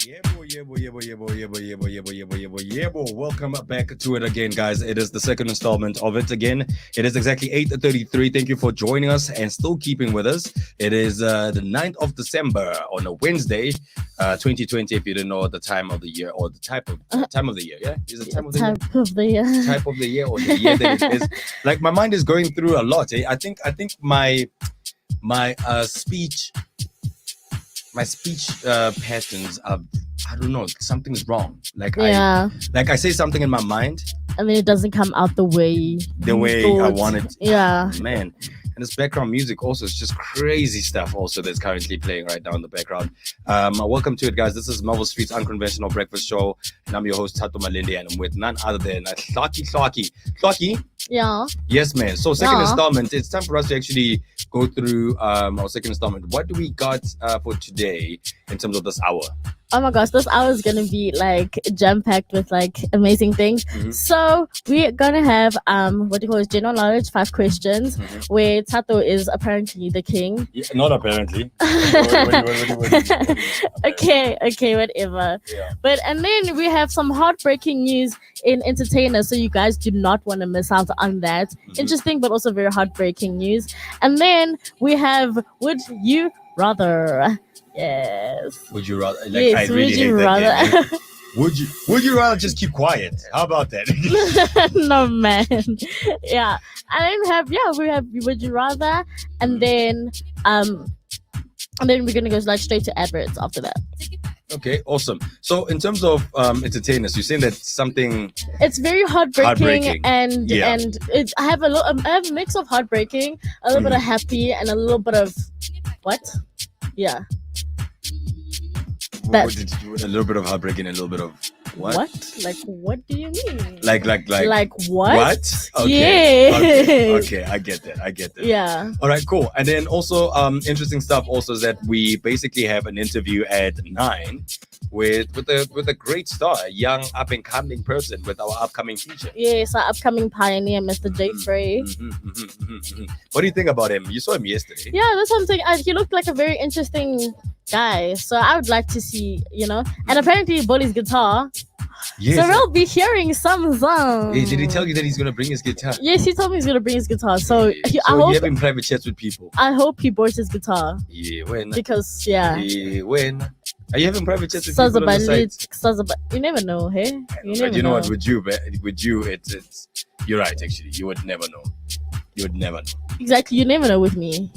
Yeah, boy, yeah, boy, yeah, boy, yeah, boy, yeah, boy, yeah, boy, yeah, boy, yeah, boy, yeah, boy, yeah, boy. Welcome back to it again, guys. It is the second installment of it again. It is exactly 8:33. Thank you for joining us and still keeping with us. It is the 9th of December on a Wednesday, 2020. If you didn't know the time of the year or the type of time of the year, yeah, is it time of the year? Type of the year. Type of the year or the year that it is. Like my mind is going through a lot. I think my speech patterns are, I don't know, something's wrong. Yeah. I say something in my mind and then it doesn't come out the way I want it. Yeah. Man. And this background music also is just crazy stuff also that's currently playing right now in the background. Welcome to it, guys. This is Melville Streets Unconventional Breakfast Show. And I'm your host, Tato Malindi, and I'm with none other than Hlaki. Yeah. Yes, man. So second installment, it's time for us to actually go through our second installment. What do we got for today in terms of this hour? Oh my gosh, this hour is gonna be like jam-packed with like amazing things. Mm-hmm. So we're gonna have general knowledge 5 questions, where Tato is apparently the king. Yeah, not apparently. Okay, whatever. Yeah. And then we have some heartbreaking news in entertainers, so you guys do not want to miss out on that. Interesting but also very heartbreaking news. And then we have Would You Rather. Yes. Would you rather? Yes, I really would you hate rather? that game. Would you rather just keep quiet? How about that? No, man. Yeah. And then we have Would You Rather, and then we're gonna go like straight to adverts after that. Okay, awesome. So in terms of entertainers, you're saying that something it's very heartbreaking. and Yeah. and it's I have a mix of heartbreaking, a little bit of happy, and a little bit of what? Yeah. a little bit of heartbreaking and a little bit of what? Like what do you mean? Like what? What? Okay. Yeah. Okay, I get that. Yeah. All right, cool. And then also interesting stuff also is that we basically have an interview at 9 with a great star, a young up and coming person with our upcoming feature. Yes, our upcoming pioneer, Mr. J. Frey. What do you think about him? You saw him yesterday. Yeah, that's something. He looked like a very interesting guy, so I would like to see, and apparently he bought his guitar. Yes. So we'll be hearing some songs. Hey, did he tell you that he's gonna bring his guitar? Yes, he told me he's gonna bring his guitar. So you having private chats with people? I hope he bought his guitar. Yeah, when? Because yeah. When? Are you having private chats with people on the site? You never know, hey? You know what? With you, it's you're right. Actually, you would never know. Exactly, you never know with me.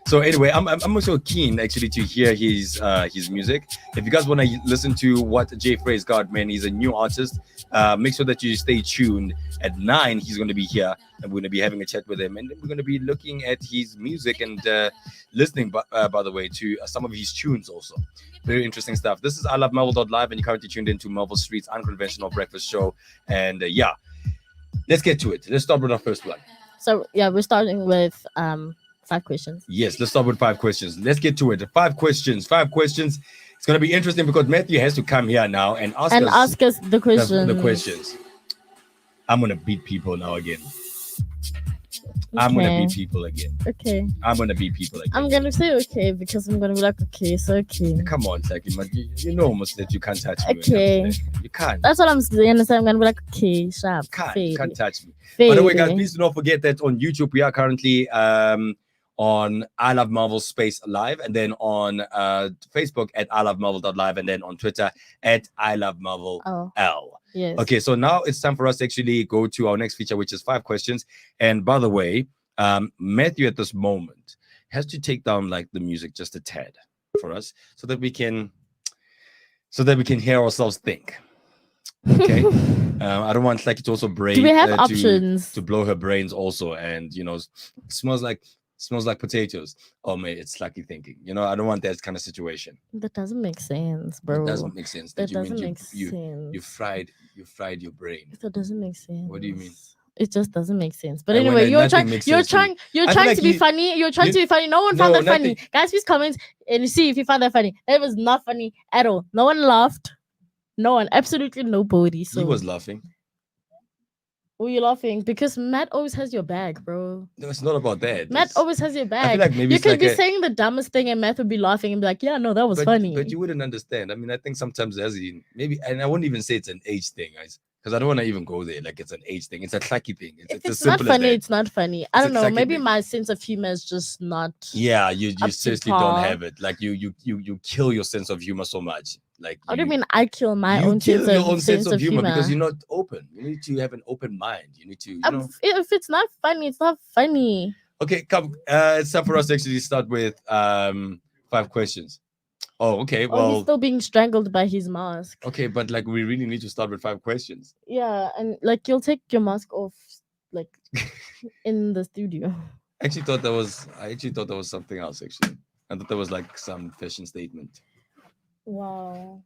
So anyway, I'm also keen actually to hear his music. If you guys want to listen to what Jay Frey's got, man, he's a new artist. Make sure that you stay tuned. At 9, he's going to be here, and we're going to be having a chat with him, and then we're going to be looking at his music and listening, by the way, to some of his tunes also. Very interesting stuff. This is I Love Melville.live, and you're currently tuned into Melville Streets Unconventional Breakfast Show. And let's get to it. Let's start with our first one. So yeah, we're starting with 5 questions. Yes, let's start with 5 questions. Let's get to it. 5 questions. It's going to be interesting because Matthew has to come here now and ask us the questions. The questions. I'm going to beat people now again. Okay. I'm going to beat people again. Okay. I'm going to beat people again. I'm going to say okay because I'm going to be like, okay, so okay. Come on, Taki, you know almost that you can't touch me. Okay. You can't. That's what I'm saying. I'm going to be like, okay, sharp. You can't touch me. By the way, guys, please do not forget that on YouTube, we are currently on I Love Marvel Space Live, and then on Facebook at I Love Marvel.live, and then on Twitter at I Love Marvel L. Yes. Okay, so now it's time for us to actually go to our next feature, which is 5 questions. And by the way, Matthew at this moment has to take down like the music just a tad for us so that we can hear ourselves think. Okay. I don't want like it to also brain. Do we have options to blow her brains also, and smells like potatoes. Oh man, it's lucky thinking. I don't want that kind of situation. That doesn't make sense, bro. It doesn't make sense. That doesn't make sense. You fried your brain. That doesn't make sense. What do you mean? It just doesn't make sense. But anyway, you're trying to be funny. You're trying to be funny. No one found that funny. Guys, please comment and see if you found that funny. That was not funny at all. No one laughed. No one. Absolutely nobody. So he was laughing. Were you laughing? Because Matt always has your back, bro. No, it's not about that. Matt It's- always has your I back. feel like maybe You it's could like be a, saying the dumbest thing and Matt would be laughing and be like, yeah, no, that was but, funny. but you wouldn't understand. I mean, I think sometimes as in maybe, and I wouldn't even say it's an age thing, guys, because I don't want to even go there. Like it's an age thing. It's a clacky thing. If It's as it's not simple as funny, that. it's not funny. I It's don't know. exactly Maybe big. my sense of humor is just not. Yeah, you to seriously don't par. have it. Like you kill your sense of humor so much. Like What do you mean I kill my you own kill sense your of, own sense of humor humor? because you're not open. You need to have an open mind. You need to, you know. If it's not funny, it's not funny. Okay, come. It's time for us to actually start with 5 questions. Oh, okay. Oh, he's Well, still being strangled by his mask. okay, but like we really need to start with 5 questions. Yeah, and like you'll take your mask off, like in the studio. I actually thought that was something else. Actually, I thought that was like some fashion statement. Wow.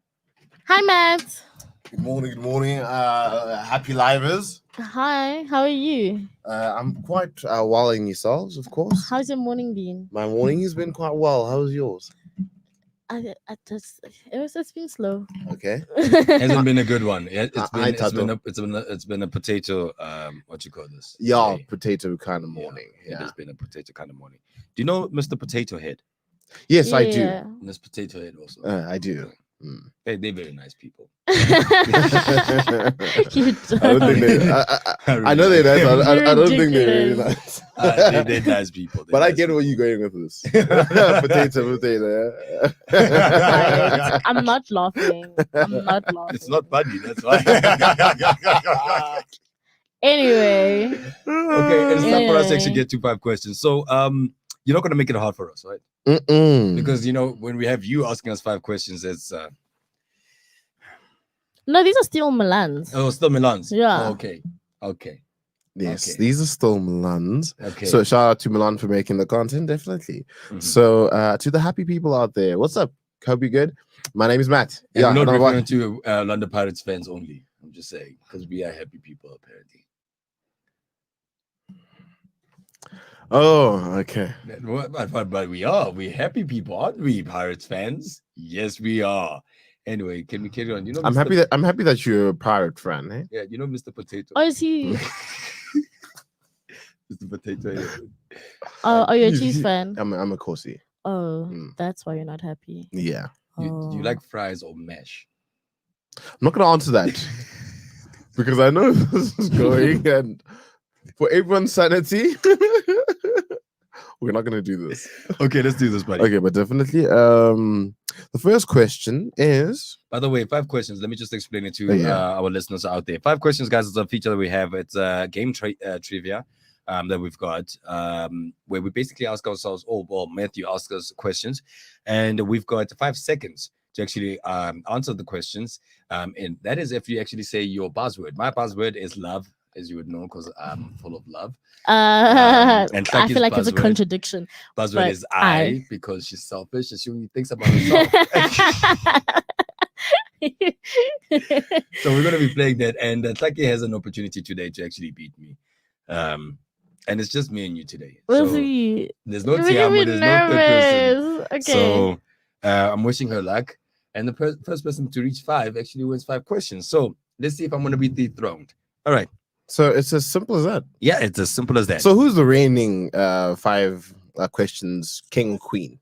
Hi, Matt. Good morning, good morning. Happy livers. Hi. How are you? I'm quite well in yourselves, of course. How's your morning been? My morning has been quite well. How's yours? It's been slow. Okay. Hasn't been a good one. It's been a potato. What you call this? Yeah, day. potato kind of morning. It Yeah. has been a potato kind of morning. Do you know Mr. Potato Head? Yes, I do. Yeah. And there's Potato Head also. I do. Mm. They're very nice people. You I don't think they. I know they're nice. I don't think they're really Ridiculous. nice. They're nice people. But I get where you're going with this. Potato. Right. I'm not laughing. I'm not laughing. It's not funny. That's why. Anyway. Okay, it's time for us to actually Yeah. get to 5 questions. So, you're not gonna make it hard for us, right? Mm-mm. Because you know when we have you asking us 5 questions, it's No, these are still Milans. still Milan's. Yeah. Oh, okay. Yes, Okay. these are still Milans. Okay. So shout out to Milan for making the content, definitely. Mhm. So to the happy people out there, what's up? Hope you're good. My name is Matt. And I'm not I don't know why- referring to London Pirates fans only. I'm just saying because we are happy people apparently. Oh, okay. But we're happy people, aren't we, Pirates fans? Yes, we are. Anyway, can we carry on? You know, I'm happy that you're a pirate fan, eh? Yeah, you know, Mr. Potato. Oh, is he? Mr. Potato. Yeah. Are you a cheese fan? I'm a Corsi. Oh, Mm. that's why you're not happy. Yeah. Do Oh. you like fries or mash? I'm not gonna answer that because I know this is going and for everyone's sanity, we're not gonna do this. Okay, let's do this, buddy. Okay, but definitely. The first question is By the way, 5 questions. Let me just explain it to Oh, yeah. our listeners out there. 5 questions, guys, is a feature that we have. It's a game trivia that we've got where we basically ask ourselves, Matthew asks us questions, and we've got 5 seconds to actually answer the questions. And that is if you actually say your buzzword. My buzzword is love, as you would know, because I'm full of love. And I Taki's feel like it's a buzzword. contradiction. Buzzword But is I because she's selfish and she only thinks about herself. So we're going to be playing that, and Taki has an opportunity today to actually beat me. And it's just me and you today. We'll So see. there's no You're making Tiamo, me there's no third person. nervous. Okay. So I'm wishing her luck. And the first person to reach 5 actually wins 5 questions. So let's see if I'm going to be dethroned. All right. so it's as simple as that. Yeah, it's as simple as that. So who's the reigning 5 questions king or queen?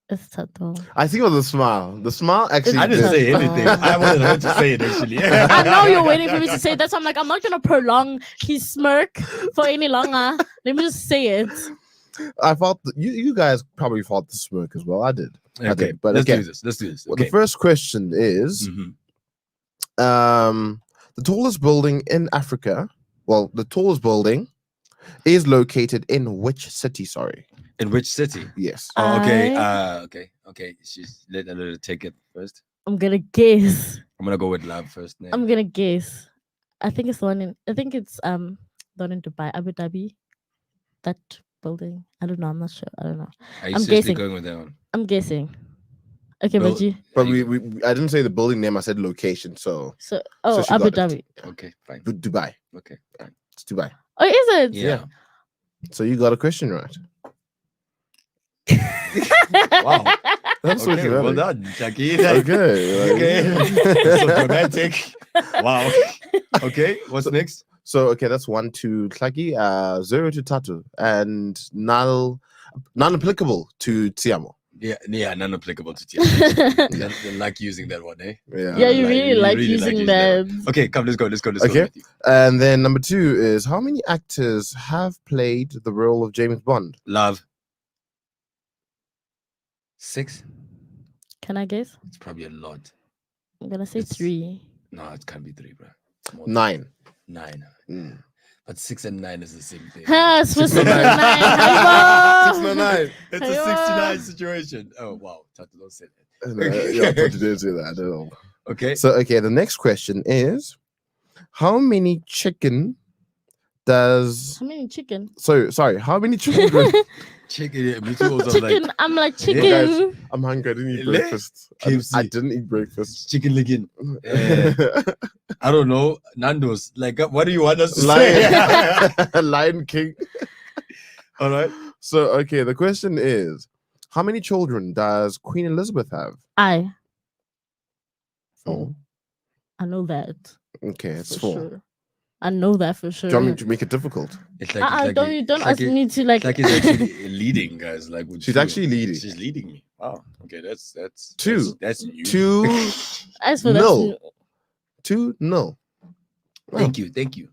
It's Tato. I think it was the smile. The smile actually. I didn't did- say anything. I wanted her to say it actually. I know you're waiting for me to say that, so I'm like, I'm not gonna prolong his smirk for any longer. Let me just say it. I felt you guys probably felt the smirk as well. I did. I Okay, did. But let's okay. do this. Let's do this. Well, Okay. the first question is Mhm. the tallest building in Africa. Well, the tallest building is located in which city? Sorry. In which city? Yes. Oh, okay. I- Okay. She's let her take it first. I'm gonna guess. I'm gonna go with love first. Name. I'm gonna guess. I think it's the one in. I think it's the one in Dubai, Abu Dhabi. That building. I don't know. I'm not sure. I don't know. Are you I'm seriously guessing. going with that one? I'm guessing. Okay, Well, but you. But we I didn't say the building name. I said location. So So she Abu got Dhabi. Okay, fine. Dubai. Okay, fine. It's Dubai. Oh, is it? Yeah. So you got a question right. Wow. That's Okay, well dramatic. done, Jackie. Okay. Okay. So dramatic. Wow. Okay, what's next? So okay, that's 1 to Tlaki, 0 to Tatu, and non-applicable to Tiamo. Yeah, non-applicable to Tia. They like using that one, eh? Yeah, you really like using that. one. Okay, come, let's go. Let's go, Okay. Matthew. And then number 2 is how many actors have played the role of James Bond? Love. 6? Can I guess? It's probably a lot. I'm gonna say It's- 3. No, it can't be 3, bro. It's more than 9. 9. Mm. But 6 and 9 is the same thing. Ha, Swiss 6 and 9. 6 Hi, and 9. It's a Hello. 69 situation. Oh, wow. Tatu, don't say that. Yeah, I thought you didn't say that. I don't know. Okay. So okay, the next question is how many chicken does How many chicken? sorry, how many children Chicken. Yeah, me too. Also, Chicken. like, I'm like Yeah, chicken. guys. I'm hungry, I didn't eat Le- breakfast. KFC. I didn't eat breakfast. chicken legging. I don't know. Nando's. Like, what do you want us to say? Lion, Lion King. All right. So okay, the question is how many children does Queen Elizabeth have? I. Oh, I know that. okay, it's For 4. sure. I know that for sure. Do you want me to make it difficult? It's like, Don't you don't ask me to like. Like he's actually leading, guys. Like with She's two. actually leading. She's leading me. Wow. Okay, that's 2. That's new. 2 As for No. that, 2 no. Thank you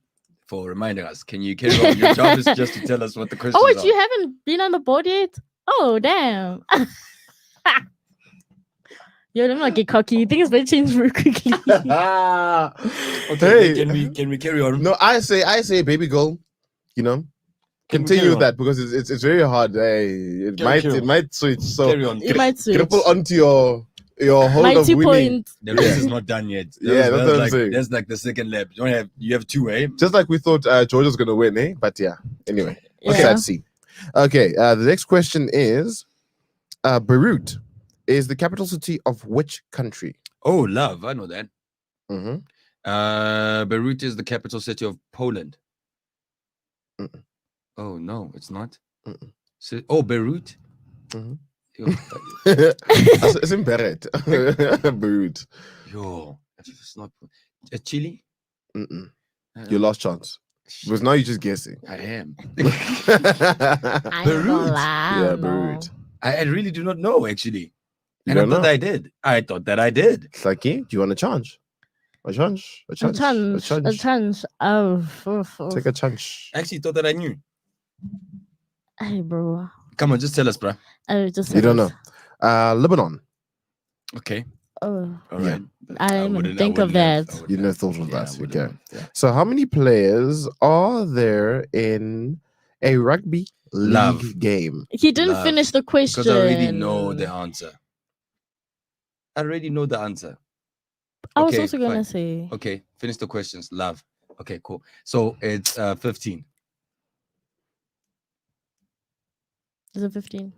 for reminding us. Can you carry on? Your job is just to tell us what the question oh is. wait, you haven't been on the board yet? Oh damn. Yo, let me not get cocky. Things may change very quickly. Okay, Hey. can we carry on? No, I say baby girl, you know. Can we Continue carry with on? that because it's very hard. It Carry on. might switch. So Carry on. You might switch. grapple onto your hold My of 2 winning. points. The race is not done yet. Yeah, that's what I'm like, saying. that's like the second lap. You have 2, eh? Just like we thought George was gonna win, eh? But yeah. Anyway, Yeah. let's see. Okay, the next question is Beirut is the capital city of which country? Oh, love. I know that. Mm-hmm. Beirut is the capital city of Poland. Mm-mm. Oh no, it's not. Mm-mm. Beirut. Mhm. Yo, It's in Beirut. Beirut. yo, it's not. Chile. Mm-mm. I Your don't- last chance. Because now you're just guessing. I am. I ain't Beirut. gonna lie, Yeah, no. Beirut. I really do not know actually. You And I don't thought know? I did. I thought that I did. Slaki, do you want a chance? A chance? A A chance? chance. A chance. Oh, Take a chance. I actually thought that I knew. Hey, bro. Come on, just tell us, bruh. I just You don't said know. Lebanon. Okay. Oh, All Yeah. right. I didn't even wouldn't- think of wouldn't have- that. I wouldn't You never have. thought of Yeah, I that. wouldn't Okay. have. Yeah. So, how many players are there in a rugby league Love. game? he didn't Love. finish the question. Because I already know the answer. I already know the answer. I was Okay, also gonna fine. say Okay, finish the questions. Love. Okay, cool. So it's 15. is it 15?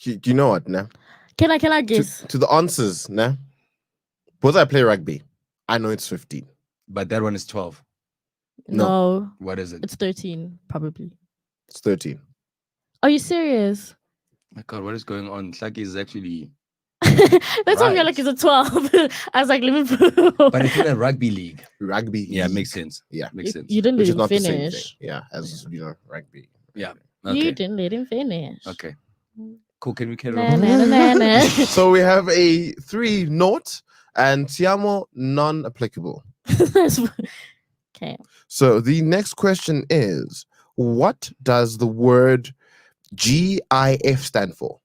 Do you know what, nah? Can I guess? To the answers, nah? Because I play rugby, I know it's 15. But that one is 12. No, What is it? it's 13 probably. It's 13. Are you serious? My God, what is going on? Tlaki is actually. That's why you're Right. like, is it 12? I was like, Liverpool. But it's in a rugby league. Rugby. Yeah, league. makes sense. Yeah. Makes you, sense. you didn't Which let is him not the same thing. finish. Yeah, as you know, rugby. Yeah. You Okay. didn't let him finish. Okay. Cool. Can we carry Na, on? na, na, na, na. So we have a 3 naught and Tiamo non-applicable. Okay. So the next question is, what does the word GIF stand for?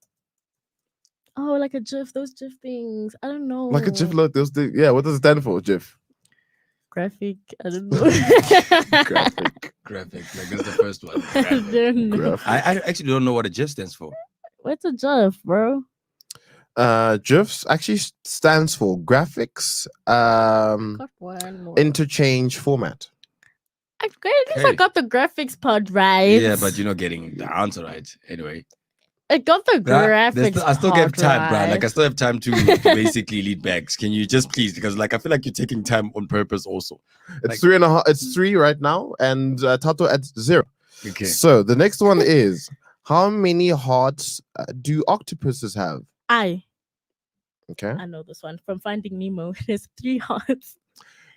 Oh, like a GIF, those GIF things. I don't know. Like a GIF load, those things. Yeah, what does it stand for, GIF? Graphic. I don't know. Graphic. Graphic. Like that's the first one. I Graphic. don't know. Graphic. I actually don't know what a GIF stands for. What's a GIF, bro? GIFs actually stands for graphics Got one more. interchange format. At least I Okay. got the graphics part right. Yeah, but you're not getting the answer right. Anyway. I got the Bruh, graphics. I still have part time, bruh. Like I right. still have time to basically lead backs. Can you just please? Because like I feel like you're taking time on purpose also. It's Like- 3.5. It's 3 right now, and Tato at 0. Okay. So the next one is, how many hearts do octopuses have? I Okay. know this one from Finding Nemo. There's 3 hearts.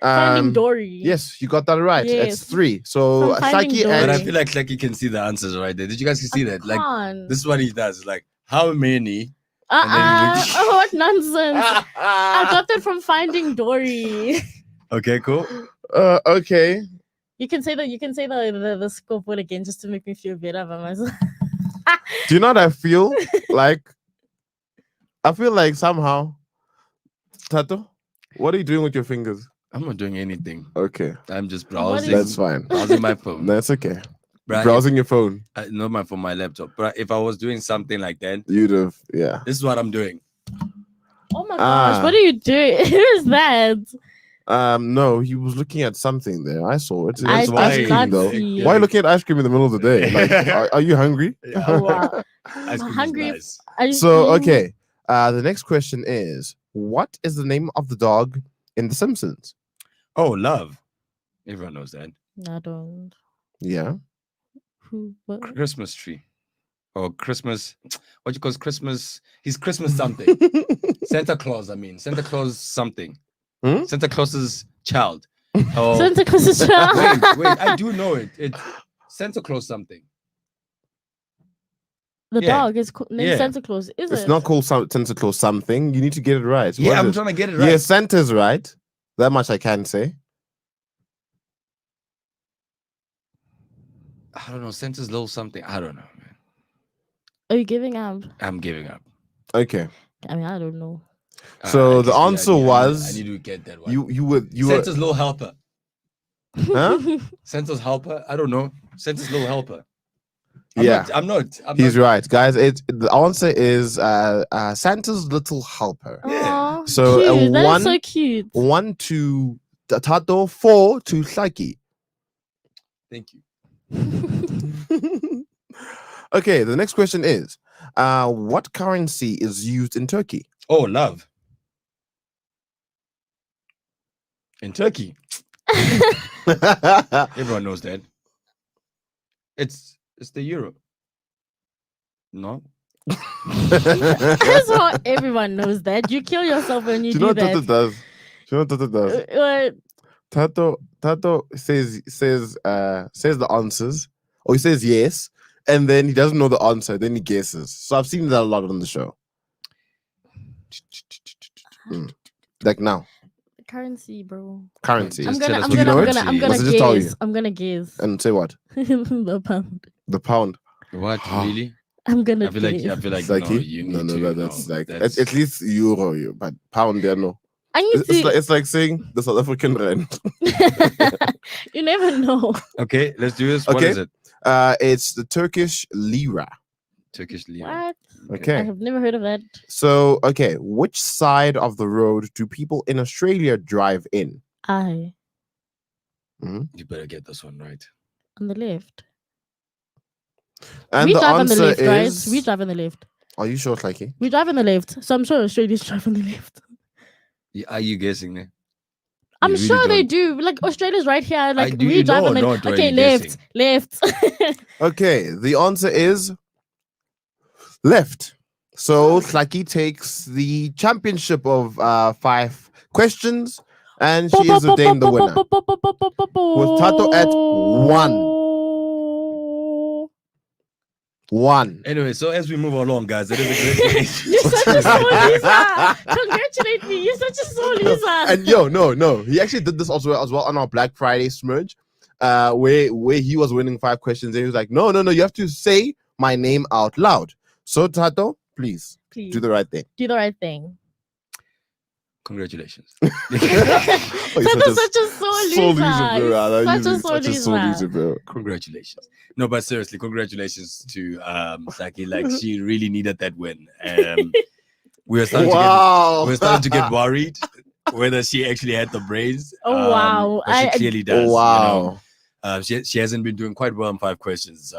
Finding Dory. Yes, you got that right. Yes. It's 3. So From Finding Shaki Dory. But I and feel like you can see the answers right there. Did you guys see that? Like Can't. this is what he does. Like how many? and then he looked- Oh, what nonsense! I got that from Finding Dory. Okay, cool. okay. You can say the scope word again just to make me feel better about myself. Do you know what I feel like? I feel like somehow, Tato, what are you doing with your fingers? I'm not doing anything. Okay, I'm just What browsing. that's fine. Browsing my phone. That's okay. Bruh, Browsing your phone, not my phone, my laptop. But if I was doing something like that, you'd have, yeah. this is what I'm doing. Oh my gosh, what are you doing? Who is that? No, he was looking at something there. I saw it. I It's why- ice did cream, not though. see. Why are you looking at ice cream in the middle of the day? Like, are you hungry? Oh, wow. Ice cream is Hungry. nice. So, okay. The next question is, what is the name of the dog in The Simpsons? Oh, love. Everyone knows that. I don't. Yeah. Who? What? Christmas tree. Or Christmas. What you call Christmas? He's Christmas something. Santa Claus, I mean. Santa Claus something. Hmm? Santa Claus's child. Oh, Santa Claus's child. wait, I do know it. It's Santa Claus something. The Yeah. dog is named Yeah. Santa Claus, is It's it? not called Santa Claus something. You need to get it right. Yeah, What I'm is it? trying to get it right. Yeah, Santa's right. That much I can say. I don't know. Santa's little something. I don't know, man. Are you giving up? I'm giving up. Okay. I mean, I don't know. So At the least answer I need was to get that one. you were Santa's little helper. huh? Santa's helper. I don't know. Santa's little helper. Yeah. I'm not. He's right, guys. The answer is Santa's little helper. Yeah. Aw, So, cute. That is one- so cute. 1 to Tato, 4 to Saki. Thank you. Okay, the next question is what currency is used in Turkey? Oh, love. In Turkey, everyone knows that. It's the euro. No. That's how everyone knows that. You kill yourself when you Do you know do what Tato that. does? Do you know what Tato does? What? Tato says the answers, or he says yes, and then he doesn't know the answer, then he guesses. So I've seen that a lot on the show. Like now, Currency, bro. currency. Just I'm tell gonna, us I'm what you gonna, know I'm it? gonna, I'm Must gonna I just tell guess. you? I'm gonna guess. And say what? The pound. The pound. What really? I'm gonna I feel like guess. no, Saki? you need No, to. that's no, like that's- at least euro, but pound. Yeah, no. I need to. It's like saying the South African rand. You never know. Okay, let's do this. What Okay. is it? It's the Turkish lira. Turkish lira. What? I Okay. have never heard of that. So, okay, which side of the road do people in Australia drive in? I You better get this one right. on the left. And We the drive on the answer left, guys. is. We drive on the left. Are you sure, Saki? We drive on the left. So I'm sure Australians drive on the left. Are you guessing there? I'm You really sure they don't- do. Like Australia's right here. Like do we you drive know on the or not, or are okay, you left, guessing? left. Okay, the answer is left. So Saki takes the championship of 5 questions, and she is ordained the winner. With Tato at 1. Anyway, so as we move along, guys, it is a great day. You're such a sore loser. Congratulate me. You're such a sore loser. And no, he actually did this also as well on our Black Friday smudge, where he was winning 5 questions, and he was like, no, you have to say my name out loud. So Tato, please Please do the right thing. do the right thing. Congratulations. Oh, you're Tato's such a sore loser. bro. Such a You're sore such a sore loser. loser, bro. Congratulations. No, but seriously, congratulations to Saki. Like she really needed that win. We were starting to get worried whether she actually had the brains. Oh, wow. But she clearly does. Wow. You know? She hasn't been doing quite well in 5 questions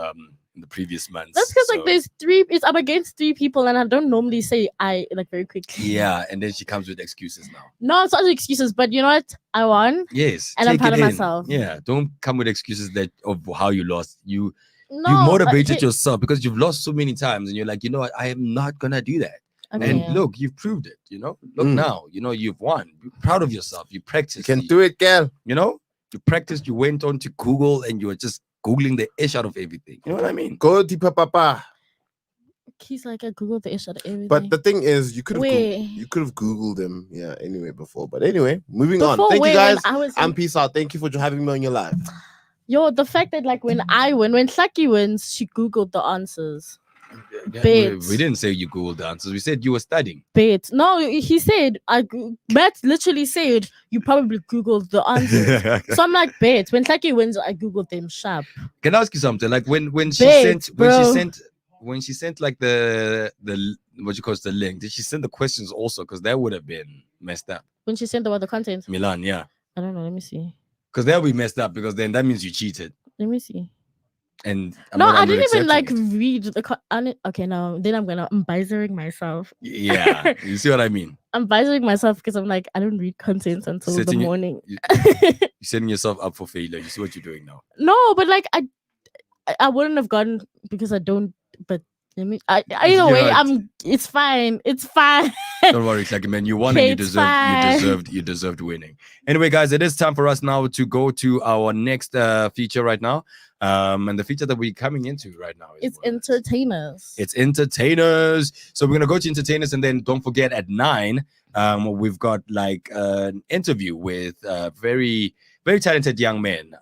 in the previous months. That's because so- like there's 3. It's I'm against 3 people, and I don't normally say I like very quickly. Yeah, and then she comes with excuses now. No, it's not excuses, but you know what? I won. Yes, And I'm take proud it of in. myself. Yeah, don't come with excuses of how you lost. You No, motivated but- yourself because you've lost so many times, and you're like, you know what? I am not gonna do that. And Okay. look, you've proved it. Look now. You've won. Be proud of yourself. You practiced. You can do it, girl. You practiced. You went on to Google, and you were just googling the ish out of everything. You know what I mean? Go deeper, papa. He's like, I googled the ish out of everything. But the thing is, you could have Wait. Googled him, anyway before. But anyway, moving on. Before, Thank you wait, when guys, I was and peace out. Thank you for having me on your live. Yo, the fact that like when I win, when Saki wins, she googled the answers. Yeah, Bet. we didn't say you googled the answers. We said you were studying. Bet. No, he said Matt literally said you probably googled the answers. So I'm like, bet. When Saki wins, I googled them sharp. Can I ask you something? Like when she Bet, when she sent like the what you call it, the link, did she send the questions also? Because that would have been messed up. When she sent about the content, Milan, yeah. I don't know. Let me see. Because that would be messed up, because then that means you cheated. Let me see. And I didn't even like accepting read the. Okay, now then I'm bizoring myself. it. Yeah, you see what I mean? I'm bizoring myself because I'm like, I don't read content until the morning. You're setting yourself up for failure. You see what you're doing now. No, but like I wouldn't have gone because I don't. But either way, it's fine. It's fine. Don't worry, Shaggy man. You won, and you deserved winning. Anyway, guys, it is time for us now to go to our next feature right now. And the feature that we're coming into right now is entertainers. It's entertainers. So we're gonna go to entertainers, and then don't forget at 9, we've got like an interview with a very, very talented young man,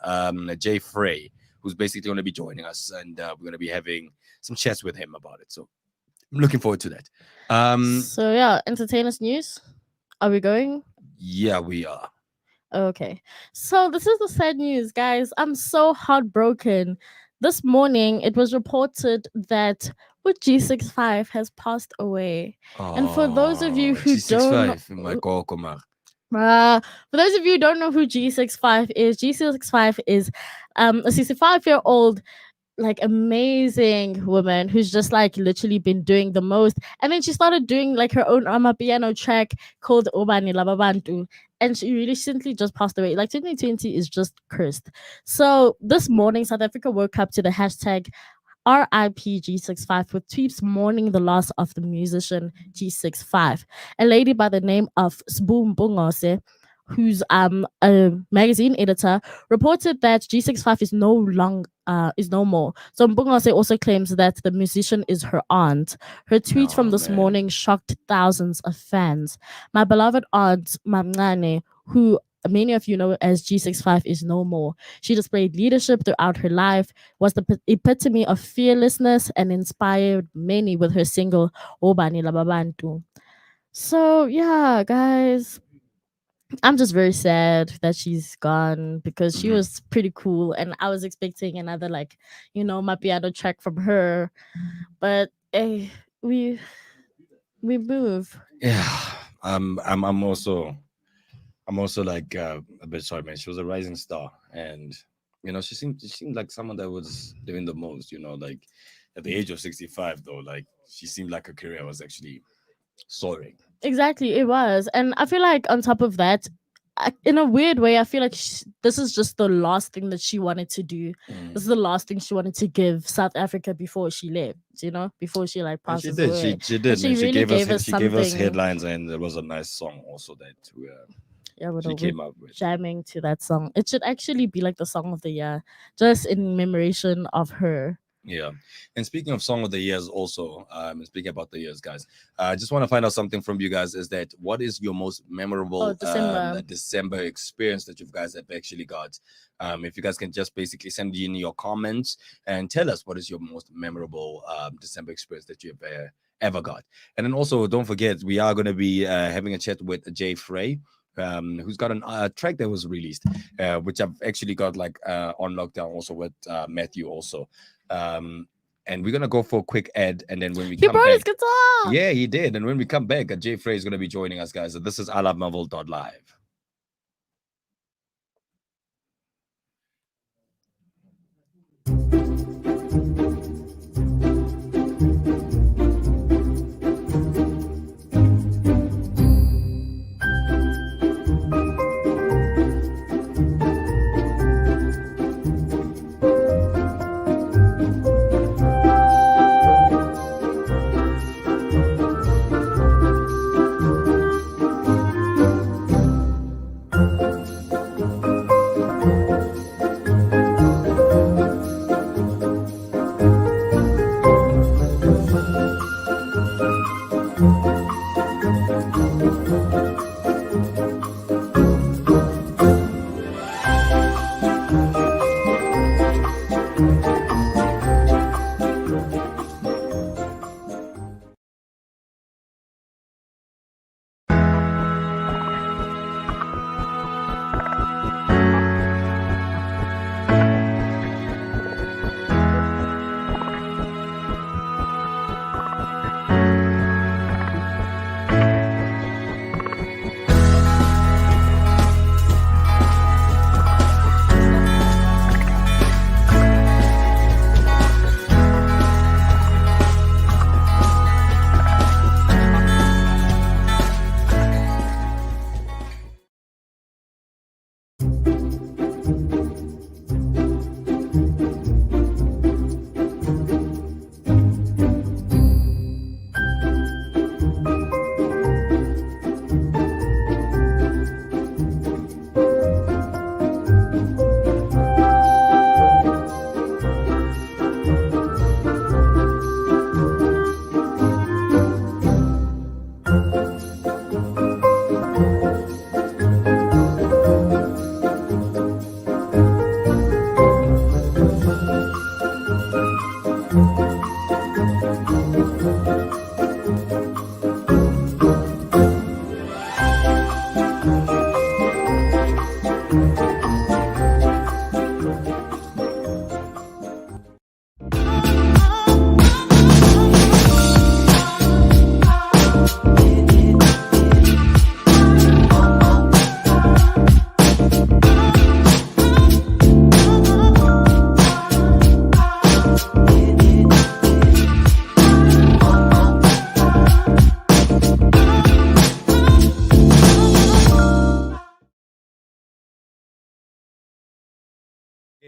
Jay Frey, who's basically going to be joining us, and we're going to be having some chats with him about it. So I'm looking forward to that. So yeah, entertainers news. Are we going? Yeah, we are. Okay. So this is the sad news, guys. I'm so heartbroken. This morning, it was reported that G65 has passed away. And for those of you who don't for those of you who don't know who G65 is a 65-year-old like amazing woman who's just like literally been doing the most. And then she started doing like her own piano track called Obani Lababantu. And she recently just passed away. Like 2020 is just cursed. So this morning, South Africa woke up to the hashtag RIP G65 with tweets mourning the loss of the musician G65. A lady by the name of Sbu Mpungose, who's a magazine editor, reported that G65 is no more. So Mpungose also claims that the musician is her aunt. Her tweet from this morning shocked thousands of fans. My beloved aunt Mamncane, who many of you know as G65, is no more. She displayed leadership throughout her life, was the epitome of fearlessness, and inspired many with her single Obani Lababantu. So yeah, guys, I'm just very sad that she's gone because she was pretty cool, and I was expecting another my piano track from her, but hey, we move. Yeah, I'm also like a bit sorry, man. She was a rising star, and she seemed like someone that was doing the most. Like at the age of 65, though, like she seemed like her career was actually soaring. Exactly, it was. And I feel like on top of that, in a weird way, I feel like this is just the last thing that she wanted to do. This is the last thing she wanted to give South Africa before she left, before she like passes away. She did. She really gave us headlines, and it was a nice song also that she came up with. Jamming to that song. It should actually be like the song of the year, just in commemoration of her. Yeah. And speaking of song of the years also, speaking about the years, guys, I just want to find out something from you guys, is that what is your most memorable December experience that you guys have actually got? If you guys can just basically send in your comments and tell us what is your most memorable December experience that you've ever got. And then also don't forget, we are going to be having a chat with Jay Frey, who's got a track that was released, which I've actually got on lockdown also with Matthew also. And we're gonna go for a quick ad, and then when we come back, his guitar. Yeah, he did. And when we come back, Jay Frey is gonna be joining us, guys. So this is Marvel.live.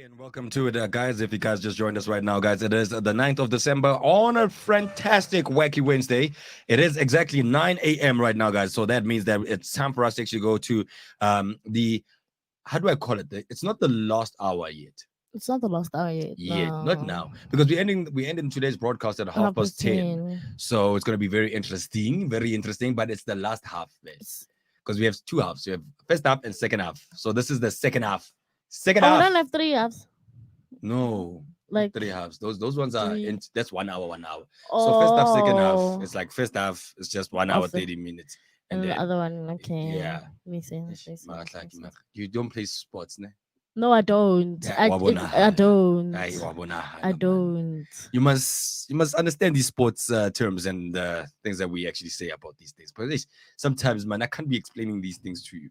And welcome to it, guys. If you guys just joined us right now, guys, it is the 9th of December on a fantastic Wacky Wednesday. It is exactly 9 a.m. right now, guys. So that means that it's time for us to actually go to the, how do I call it? It's not the last hour yet. It's not the last hour yet. Not now, because we're ending today's broadcast at 10:30. So it's going to be very interesting, but it's the last half, because we have two halves. We have first half and second half. So this is the second half. Second half. We don't have 3 halves. No, like 3 halves. Those ones are that's 1 hour, 1 hour. So first half, second half. It's like first half is just 1 hour, 30 minutes. And the other one, okay. Yeah. Makes sense. You don't play sports, ne? No, I don't. Yeah, I don't. I don't. You must understand these sports terms and things that we actually say about these things. But sometimes, man, I can't be explaining these things to you.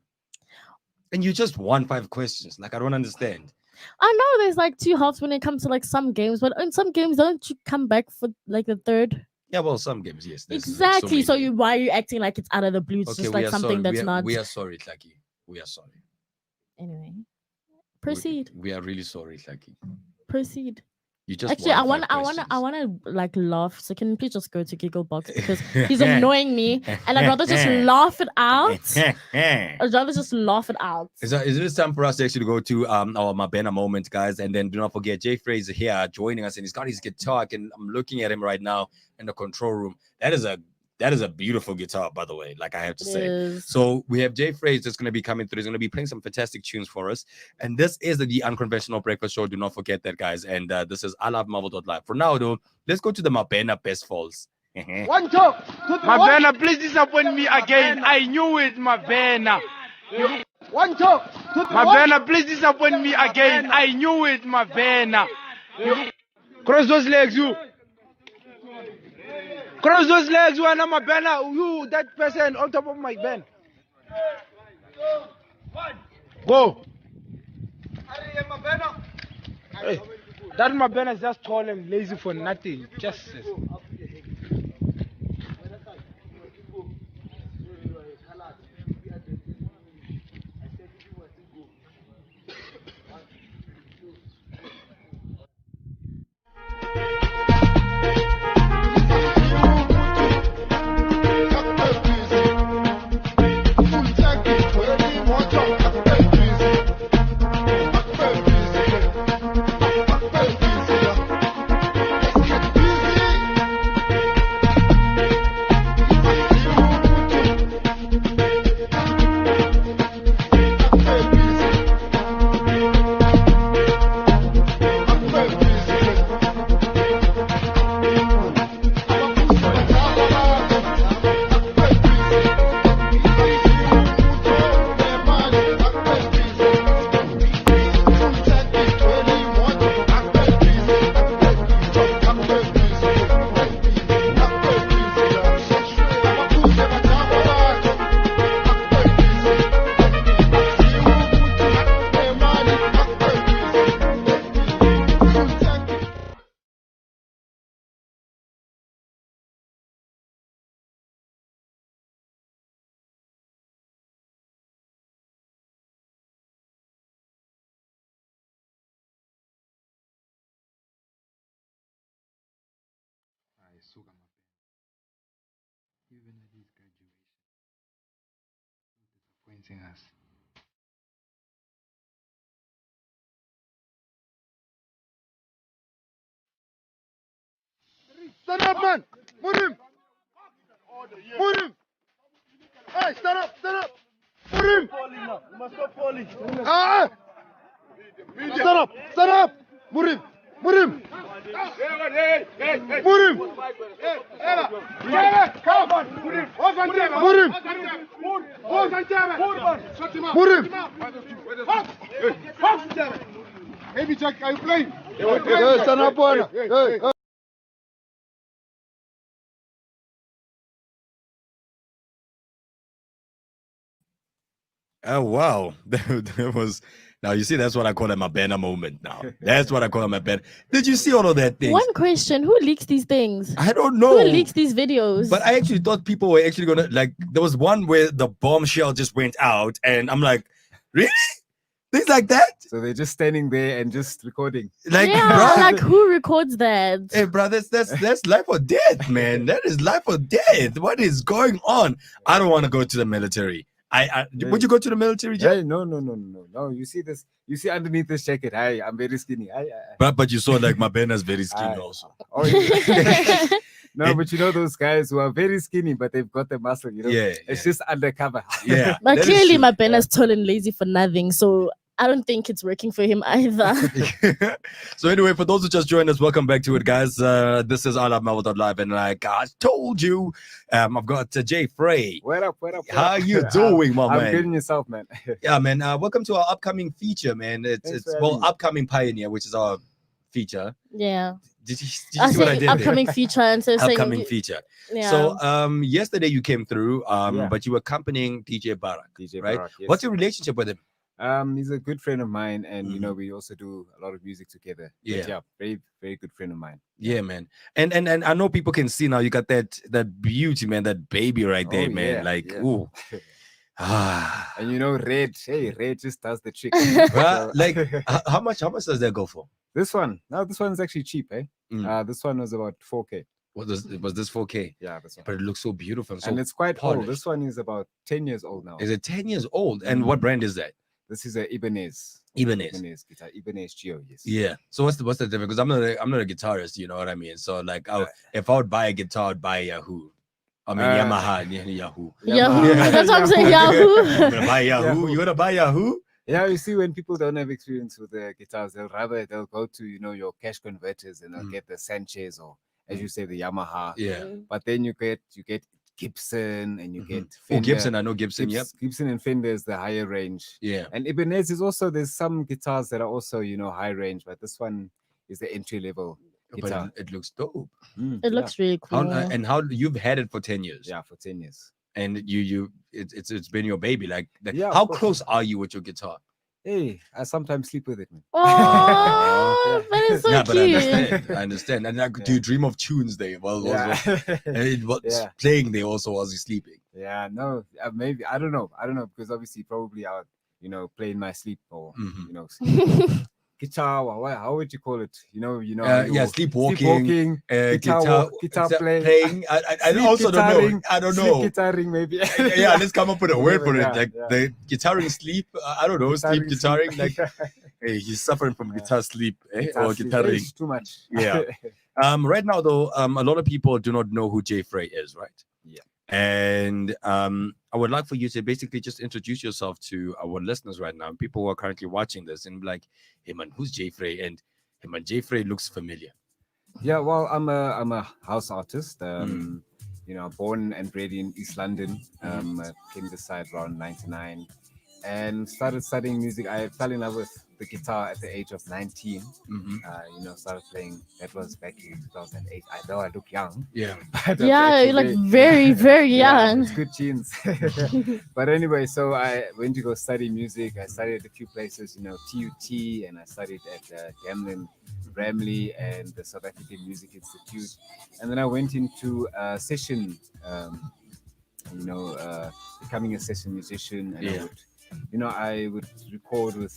And you just won 5 questions. Like, I don't understand. I know there's like 2 halves when it comes to like some games, but in some games, don't you come back for like the third? Yeah, well, some games, yes. Exactly. Like so why are you acting like it's out of the blue? It's just like something that's not. We are sorry, Tlaki. We are sorry. Anyway, proceed. We are really sorry, Tlaki. Proceed. You just actually, I want to like laugh. So can you please just go to Giggle Box because he's annoying me, and I'd rather just laugh it out. I'd rather just laugh it out. Is it time for us to actually go to our Mabena moment, guys? And then do not forget Jay Fraser here joining us, and he's got his guitar. And I'm looking at him right now in the control room. That is a beautiful guitar, by the way, like I have to say. So we have Jay Fraser that's going to be coming through. He's going to be playing some fantastic tunes for us. And this is the Unconventional Breakfast Show. Do not forget that, guys. And this is I Love Marvel.live. For now, though, let's go to the Mabena Best Falls. One joke. Mabena, please disappoint me again. I knew it, Mabena. One joke. Mabena, please disappoint me again. I knew it, Mabena. Cross those legs, you. Cross those legs, you and Mabena. You, that person on top of my Ben. Go. Hey, that Mabena is just tall and lazy for nothing. Just. Even at his graduation, so disappointing us. Stand up, man! Put him! Put him! Hey, stand up! Stand up! Put him! You must stop falling. Ah! Stand up! Stand up! Put him! Murim. Murim. Come on. Murim. Murim. Maybe check. Are you playing? Yes, stand up on. Oh wow, that was. Now you see, that's what I call my banner moment. Now that's what I call my banner. Did you see all of that things? One question: who leaks these things? I don't know. Who leaks these videos? But I actually thought people were actually gonna like. There was one where the bombshell just went out, and I'm like, really? Things like that? So they're just standing there and just recording. Like, yeah, bruh, like who records that? hey, bro, that's life or death, man. That is life or death. What is going on? I don't want to go to the military. Would you go to the military, Jack? Hey, no. You see this? You see underneath this jacket? Hey, I'm very skinny. But you saw like my banner's very skinny also. Oh, yeah. No, but you know those guys who are very skinny, but they've got the muscle. You know, Yeah, it's just undercover. Yeah. But that is clearly, true. my banner's tall and lazy for nothing. So I don't think it's working for him either. So anyway, for those who just joined us, welcome back to it, guys. This is all at Melville.live, and like I told you, I've got Jay Frey. What up? How you doing, my I'm man? good in yourself, man. Yeah, man. Welcome to our upcoming feature, man. It's for having me. upcoming Pioneer, which is our feature. Yeah. Did you I see what I say did? upcoming feature and so saying Upcoming feature. yeah. So yesterday you came through, Yeah. but you were accompanying DJ Barak, DJ right? Barak, yes. What's your relationship with him? He's a good friend of mine, and you know we also do a lot of music together. But Yeah. very very good friend of mine. Yeah, man. And I know people can see now you got that beauty, man, that baby right there, Oh, man. yeah, Like, yeah. ooh. Ah. And you know, red just does the trick. Bruh, So- like how much does that go for? this one's actually cheap, eh? Mm. This one was about 4K. Was this 4K? Yeah, this one. But it looks so beautiful and so And it's quite old. polished. This one is about 10 years old now. Is it 10 years old? And what brand is that? This is a Ibanez. Ibanez. Guitar. Ibanez Geo, yes. Yeah. So what's the difference? Because I'm not a guitarist, you know what I mean? So like if I would buy a guitar, I'd buy a Yahoo. I mean Yamaha, Yahoo. Yahoo. Yeah. That's what I'm saying. Yahoo. I'm gonna buy Yahoo. You wanna buy Yahoo? Yeah, you see, when people don't have experience with the guitars, they'll go to your cash converters and they'll get the Sanchez or, as you say, the Yamaha. Yeah. But then you get Gibson and you get Oh, Fender. Gibson, I know Gibson. Yep. Gibson and Fender is the higher range. Yeah. And Ibanez is also, there's some guitars that are also high range, but this one is the entry level guitar. But it looks dope. It looks really cool. How you've had it for 10 years. Yeah, for 10 years. And it's been your baby. Like Yeah, how of course. close are you with your guitar? Hey, I sometimes sleep with it, man. Oh, but it's so Yeah, but cute. I understand. And like, do you dream of tunes there? Well, Yeah. it was Yeah. playing there also while you're sleeping. Yeah, no, maybe I don't know because obviously probably I would play in my sleep or Mhm. guitar. Or how would you call it? Yeah, sleepwalking, guitar playing. I Sleep also don't know. guitaring, I don't sleep know. guitaring maybe. Yeah, let's come up with a word for it. Yeah, Like yeah. the guitaring sleep. I don't know. Sleep guitaring. Like, hey, he's suffering from guitar sleep, Guitar or sleep. guitaring. It's too much. Yeah. Right now though, a lot of people do not know who Jay Frey is, right? Yeah. And I would like for you to basically just introduce yourself to our listeners right now, people who are currently watching this, and be like, hey man, who's Jay Frey? And hey man, Jay Frey looks familiar. Yeah, well, I'm a house artist. Born and bred in East London. Came this side around '99, and started studying music. I fell in love with the guitar at the age of 19. Started playing. That was back in 2008. I know I look young. Yeah. but Yeah, you're like actually- very, very Yeah, young. it's good genes. But anyway, so I went to go study music. I studied at a few places, TUT, and I studied at Gamlin, Bramley, and the South African Music Institute. And then I went into session, becoming a session musician. And I would record with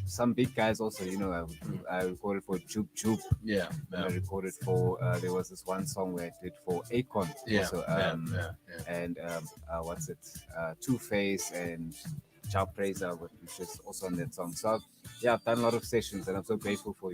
some big guys also. I recorded for Joop Joop. Yeah. I recorded for there was this one song where I did for Akon also, and what's it, Two Face and Chow Praiser, which is also on that song. So I've done a lot of sessions, and I'm so grateful for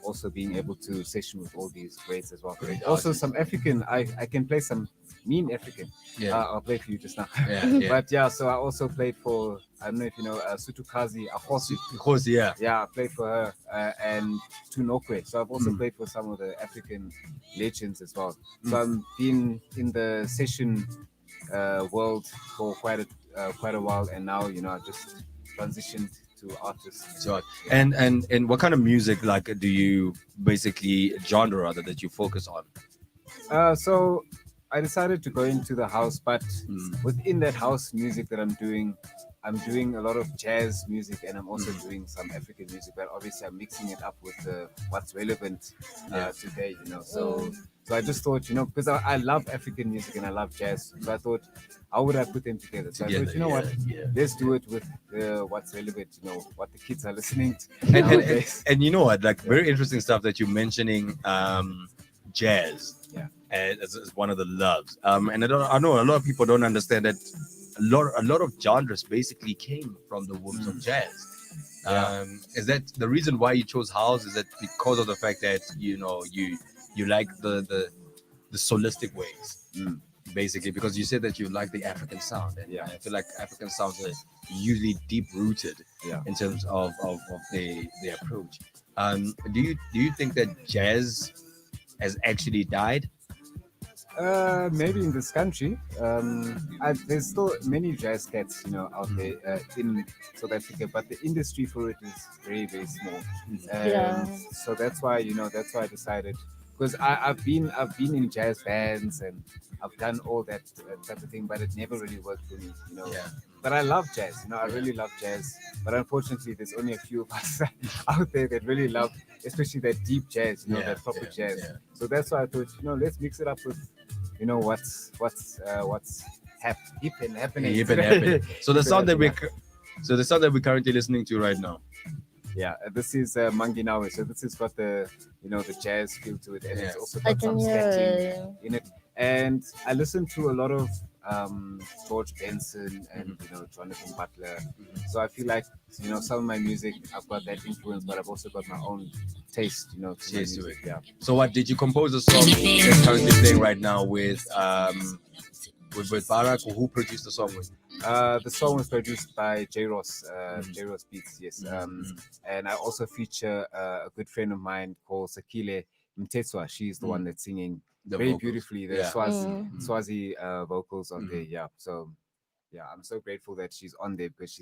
also being able to session with all these greats as well. Great Also, artists. some African. I can play some mean African. Yeah. I'll play for you just now. Yeah. But yeah, so I also played for, I don't know if you know, Sutukazi Akhosi. Of course, yeah. Yeah, I played for her and Tunokwe. So I've also played for some of the African legends as well. So I've been in the session world for quite a while, and now I just transitioned to artists. So, and what kind of music like do you basically genre rather that you focus on? So I decided to go into the house, but within that house music that I'm doing a lot of jazz music, and I'm also doing some African music, but obviously I'm mixing it up with what's relevant today, So I just thought, because I love African music and I love jazz, so I thought, how would I put them together? So I thought, what, let's do it with what's relevant, what the kids are listening to. And you know what, like very interesting stuff that you're mentioning, jazz. Yeah. As one of the loves. And I know a lot of people don't understand that a lot of genres basically came from the wombs of jazz. Is that the reason why you chose house? Is that because of the fact that you like the solistic ways, basically? Because you said that you like the African sound, and I feel like African sounds are usually deep rooted in terms of their approach. Do you think that jazz has actually died? Maybe in this country, there's still many jazz cats, out there in South Africa, but the industry for it is very, very small. So that's why, I decided, because I've been in jazz bands and I've done all that type of thing, but it never really worked for me, But I love jazz, I really love jazz. But unfortunately, there's only a few of us out there that really love, especially that deep jazz, that proper jazz. Yeah. So that's why I thought, let's mix it up with, what's hip and happening. Hip and happening. So the sound that we're currently listening to right now. Yeah, this is Manginawe. So this has got the the jazz feel to it, and it's also I got can some hear sketching in it. And I listen to a lot of George Benson and Jonathan Butler. So I feel like some of my music, I've got that influence, but I've also got my own taste, to my music. Yeah. So what did you compose a song that's currently playing right now with Barack, or who produced the song with? The song was produced by J Ross Beats, yes. And I also feature a good friend of mine called Sakile Mtetswa. She's the one that's singing very vocals. beautifully the Swazi vocals on there. Yeah. So I'm so grateful that she's on there because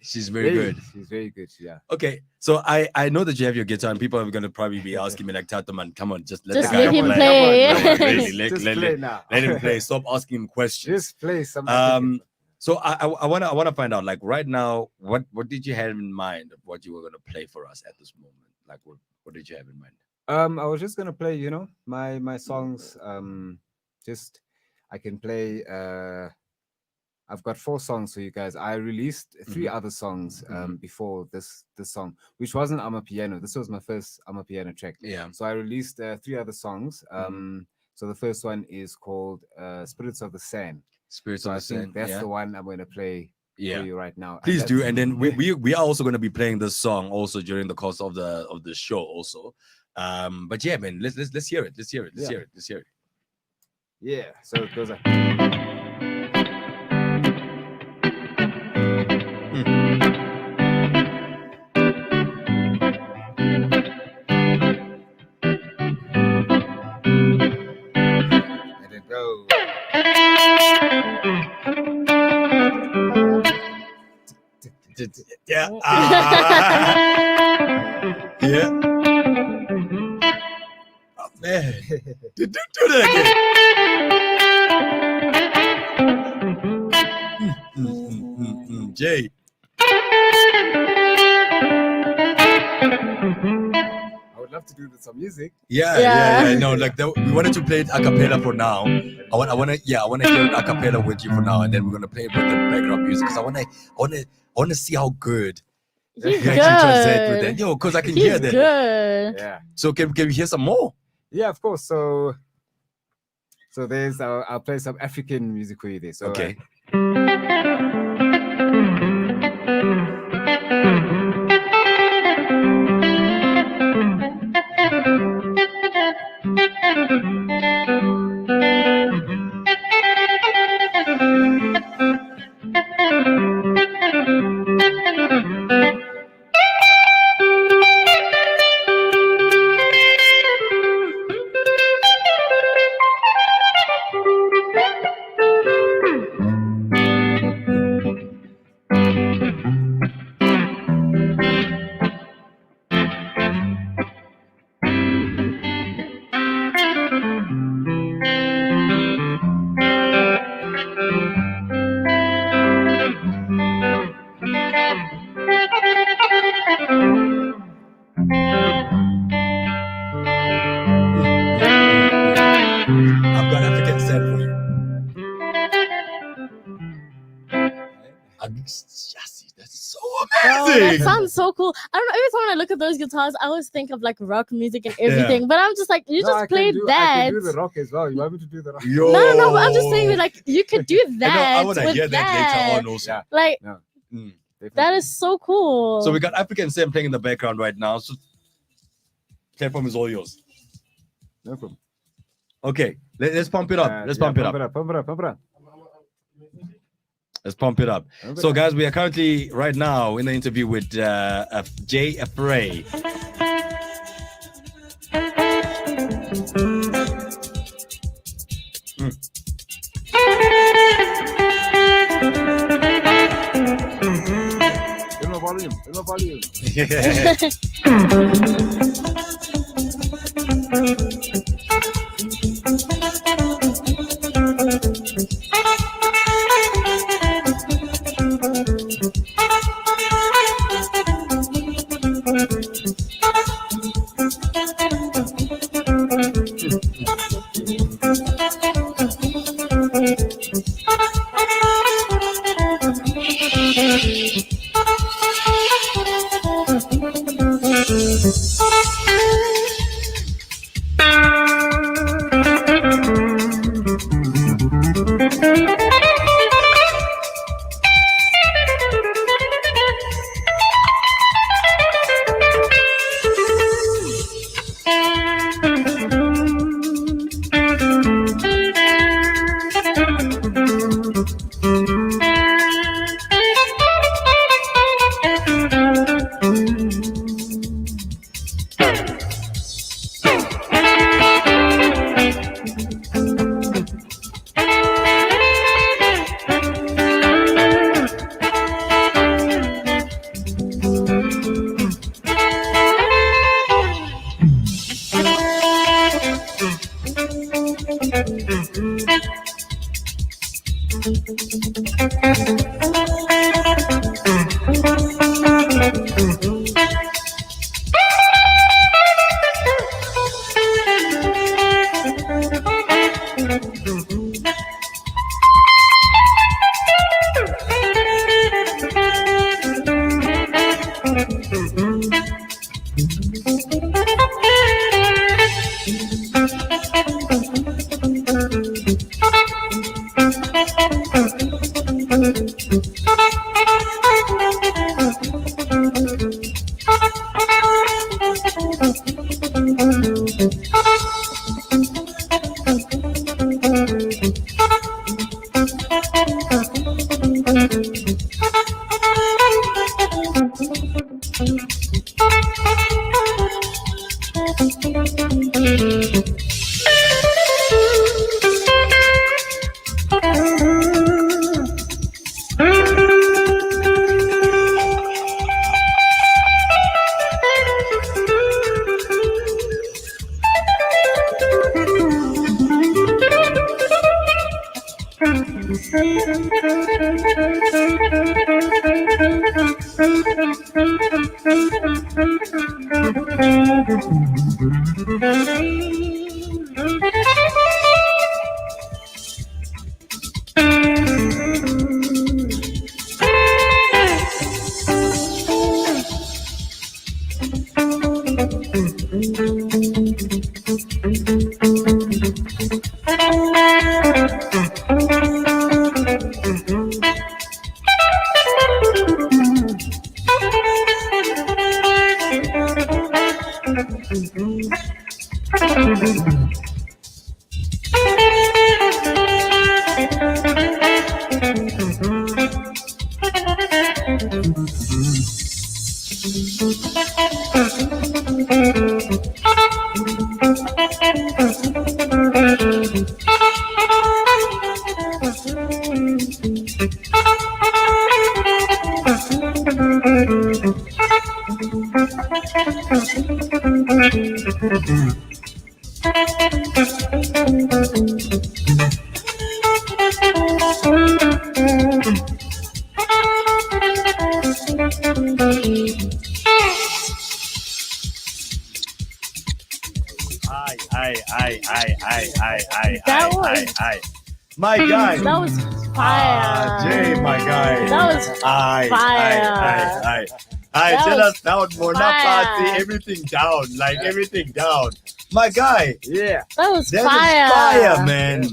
she's very good. She's very good. Yeah. Okay, so I know that you have your guitar, and people are going to probably be asking me like, Tato man, come on, just let the guy let him play. play. Come on, really, Just play now. let him play. Stop asking him questions. Just play some. So I wanna find out, like, right now, what did you have in mind of what you were gonna play for us at this moment? Like, what did you have in mind? I was just gonna play, my songs. Just I can play. I've got 4 songs for you guys. I released 3 other songs before this song, which wasn't Amapiano. This was my first Amapiano track. Yeah. So I released 3 other songs. So the first one is called Spirits of the Sand. Spirits So of I the think Sand. that's the one I'm going to play for you right now. Please do, and then we are also going to be playing this song also during the course of the show also. But yeah, man, let's hear it. Let's hear it. Yeah. So it goes like. Let it go. Yeah. Yeah. Oh, man. Do that again. Jay. I would love to do some music. Yeah. No, like we wanted to play it a cappella for now. I want to hear it a cappella with you for now, and then we're gonna play it with the background music because I want to see how good He's you actually translate with that. Yo, because I can hear He's that. good. Yeah. So can we hear some more? Yeah, of course. So there's I'll play some African music for you there. So Okay. I've got African Sam for you. Yes, that's so Oh, amazing. that sounds so cool. I don't know. Every time I look at those guitars, I always think of like rock music and everything. But I'm just like, you just played I that. can do the rock as well. You want me to do the rock? Yo. No, but I'm just saying that like you could do that. I want to with hear that later on also. Yeah. Like Mm. that is so cool. So we got African Sam playing in the background right now. So platform is all yours. No problem. Okay, let's pump it up. Let's pump it up. Pump it up. Let's pump it up. So, guys, we are currently right now in the interview with Jay Frey. In my volume. Aye. My guy. That was fire. Jay, my guy. That was Aye. That Tell was us down, Mona fire. Party, everything down, like everything down. My guy. Yeah. That was That fire. is fire, man.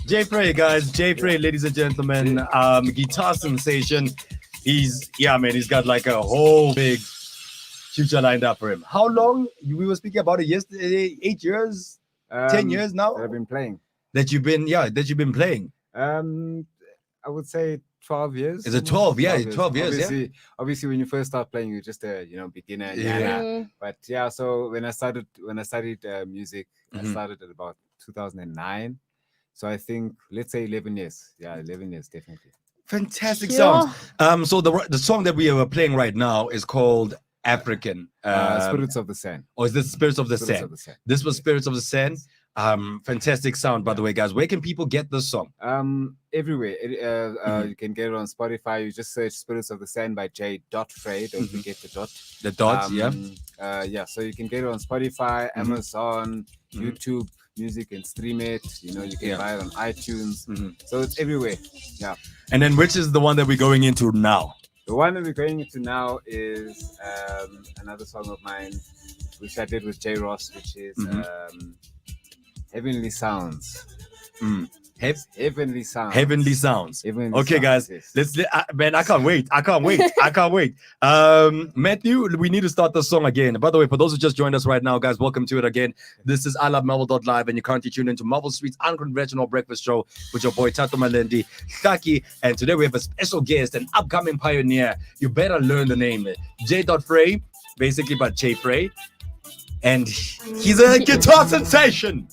Jay Frey, guys. Jay Frey, ladies and gentlemen. Guitar sensation. He's got like a whole big future lined up for him. How long? We were speaking about it yesterday. 8 years, 10 years now I've been playing. that you've been playing. I would say 12 years. Is it 12? Yeah, 12 years. Obviously, when you first start playing, you're just a beginner. Yeah. But yeah, so when I studied music, Mhm. I started at about 2009. So I think let's say 11 years. Yeah, 11 years definitely. Fantastic Yeah. songs. So the song that we are playing right now is called African. Spirits of the Sand. Or is this Spirits of the Spirits Sand? of the Sand. This was Spirits of the Sand. Fantastic sound, by the way, guys. Where can people get this song? Everywhere. You can get it on Spotify. You just search Spirits of the Sand by J. Frey. Don't Mhm. forget the dot. The dots, yeah. So you can get it on Spotify, Mhm. Amazon, Mhm. YouTube Music, and stream it. You can Yeah. buy it on iTunes. Mhm. So it's everywhere. Yeah. And then which is the one that we're going into now? The one that we're going into now is another song of mine, which I did with J. Ross, which is Mhm. Heavenly Sounds. Heavenly Sounds. Heavenly Sounds. Heavenly Okay, Sounds, guys. yes. Man, I can't wait. Matthew, we need to start the song again. By the way, for those who just joined us right now, guys, welcome to it again. This is I Love Melville.live, and you're currently tuned into Melville Streets Unconventional Breakfast Show with your boy Tato Malendi, Taki, and today we have a special guest, an upcoming pioneer. You better learn the name, J. Frey, basically, but Jay Frey, and he's a guitar sensation.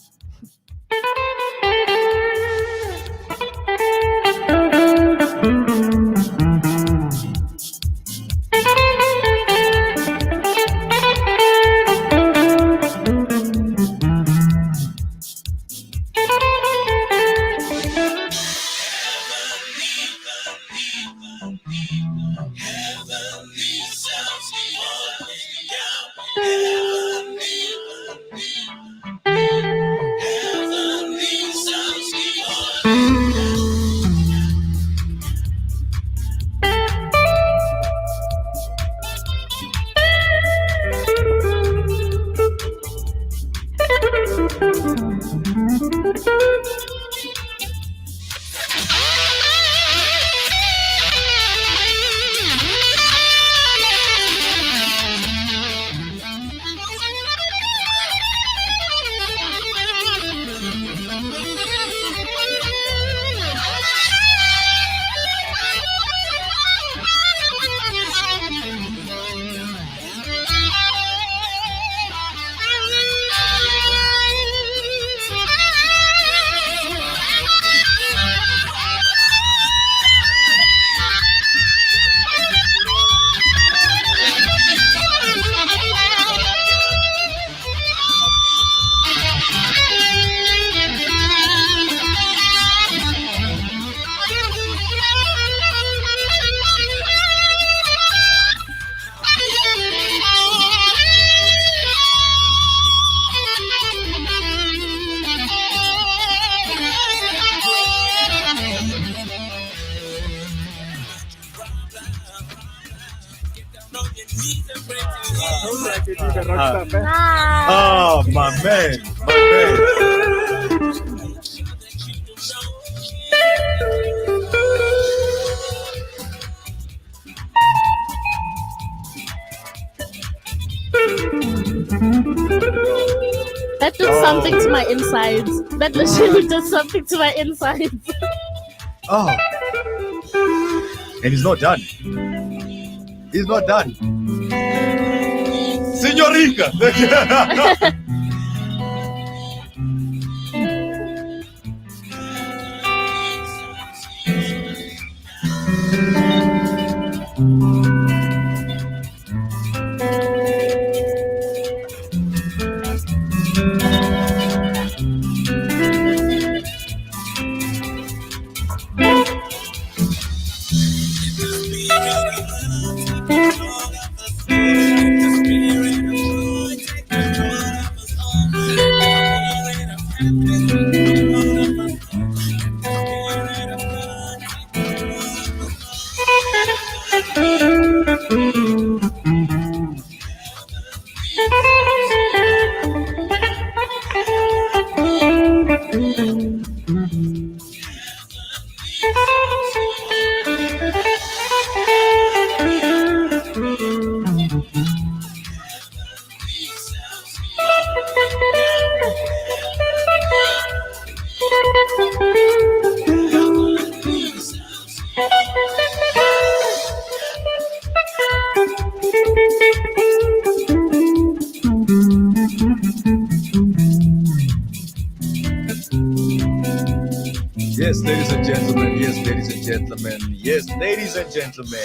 Oh, my man. That did something to my insides. That literally did something to my insides. Oh. And he's not done. He's not done. Señorita. Yes, ladies and gentlemen. Yes, ladies and gentlemen. Yes, ladies and gentlemen.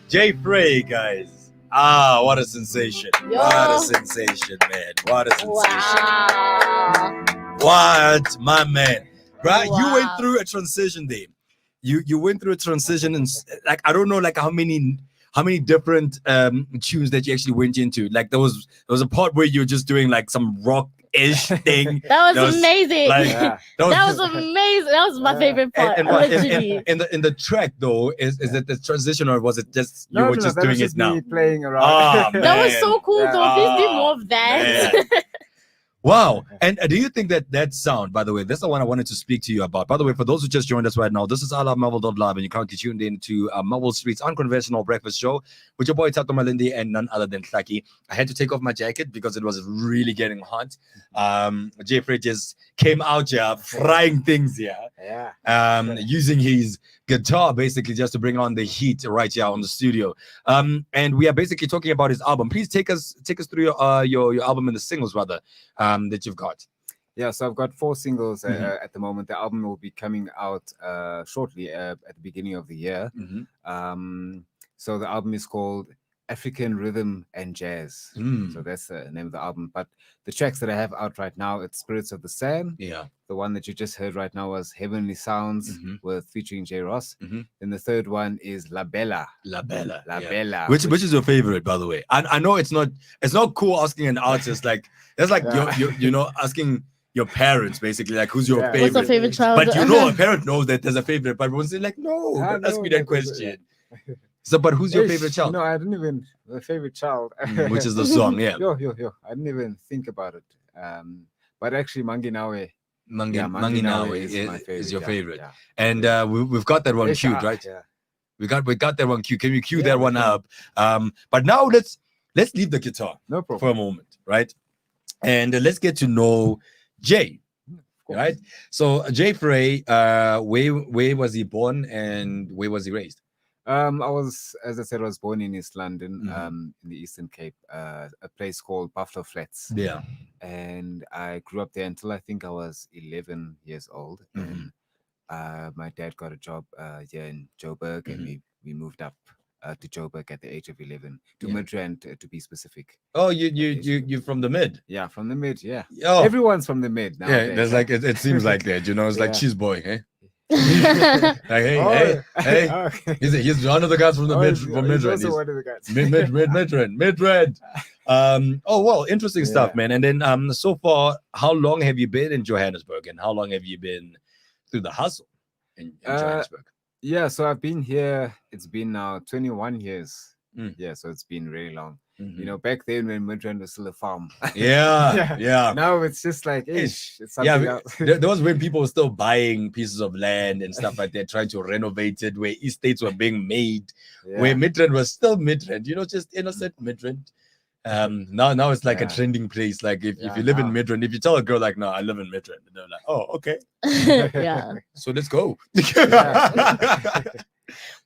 Jay Frey, guys. Ah, what a sensation. Yo. What a sensation, man. What a sensation. Wow. What, my man. Right? You went Wow. through a transition there. You went through a transition and like I don't know like how many different tunes that you actually went into. Like there was a part where you're just doing like some rock-ish thing. That was amazing. Like, Yeah. that That was amazing. That was my favorite part. and what, literally. in the track though, is it the transition or was it just you No, were no, just that doing was just it now? me playing around. Ah, That was man. so cool, Yeah. though. Please do more of that. Man. Wow. And do you think that sound, by the way, that's the one I wanted to speak to you about. By the way, for those who just joined us right now, this is Marvel.live, and you can't get tuned into Melville Streets Unconventional Breakfast Show with your boy Tato Malindi and none other than Tlaki. I had to take off my jacket because it was really getting hot. Jeffrey just came out here frying things here. Yeah. Using his guitar basically just to bring on the heat right here on the studio. And we are basically talking about his album. Please take us through your album and the singles rather that you've got. Yeah, so I've got 4 singles Mhm. at the moment. The album will be coming out shortly at the beginning of the year. So the album is called African Rhythm and Jazz. Mm. So that's the name of the album. But the tracks that I have out right now, it's Spirits of the Sand. Yeah. The one that you just heard right now was Heavenly Sounds Mhm. with featuring J. Ross. Mhm. Then the third one is La Bella. La Bella. La yeah. Bella. Which is your favorite, by the way? I know it's not cool asking an artist like that's like Yeah. you know asking your parents basically like who's your Yeah. favorite. What's your favorite child? But you know a parent knows that there's a favorite, but once they're like, no, Ah, don't ask no, me no, that no, question. So, but who's your Ish, favorite child? No, I didn't even the favorite child. Which is the song, yeah. Yo. I didn't even think about it. But actually, Manginawe. Yeah, Manginawe is my favorite. is your yeah, favorite. yeah. And we've got that one Ish, queued, right? Yeah. We got that one queued. Can you cue Yeah, that we one can. up? But now let's leave the guitar No for problem. a moment, right? And let's get to know Jay, course. right? So Jay Frey, where was he born and where was he raised? I was, as I said, I was born in East London, Mhm. in the Eastern Cape, a place called Buffalo Flats. Yeah. And I grew up there until I think I was 11 years old. Mhm. And my dad got a job here in Joburg, and Mhm. we moved up to Joburg at the age of 11 to Yeah. Midrand, to be specific. Oh, you from the mid. Yeah, from the mid. Yeah, Oh, everyone's from the mid now. yeah. There's like it seems like that. You know, it's like Yeah. cheese boy. Eh? Like hey. Okay. He's one of the guys from the Oh, mid he's from he's Midrand. also He's- one of the guys. mid-red. Oh well, interesting stuff, Yeah. man. And then so far, how long have you been in Johannesburg, and how long have you been through the hustle in Johannesburg? Yeah, so I've been here. It's been now 21 years. Mm. Yeah, so it's been really long. Mhm. You know, back then when Midrand was still a farm. Yeah, yeah. Now it's just like, Ish. ish, it's something Yeah, else. there was when people were still buying pieces of land and stuff like that, trying to renovate it, where estates were being made, Yeah. where Midrand was still Midrand, you know, just innocent Midrand. Now it's like a Yeah. trending place. Like if Yeah, you live in now. Midrand, if you tell a girl like, no, I live in Midrand, they're like, oh, okay, Yeah. so let's go.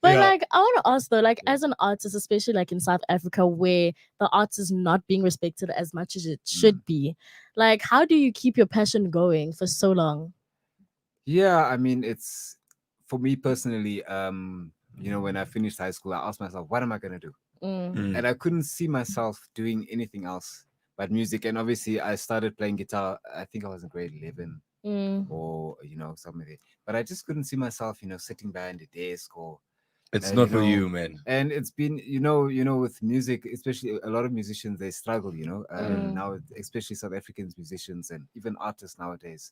But Yeah. like, I want to ask though, like, as an artist, especially like in South Africa, where the arts is not being respected as much as it should be, like, how do you keep your passion going for so long? Yeah, I mean, it's for me personally. When I finished high school, I asked myself, what am I gonna do? Mm. And I couldn't see myself doing anything else but music. And obviously, I started playing guitar. I think I was in grade 11 or something. But I just couldn't see myself, sitting behind a desk or. It's not for you, man. And it's been, with music, especially a lot of musicians, they struggle, now, especially South African musicians and even artists nowadays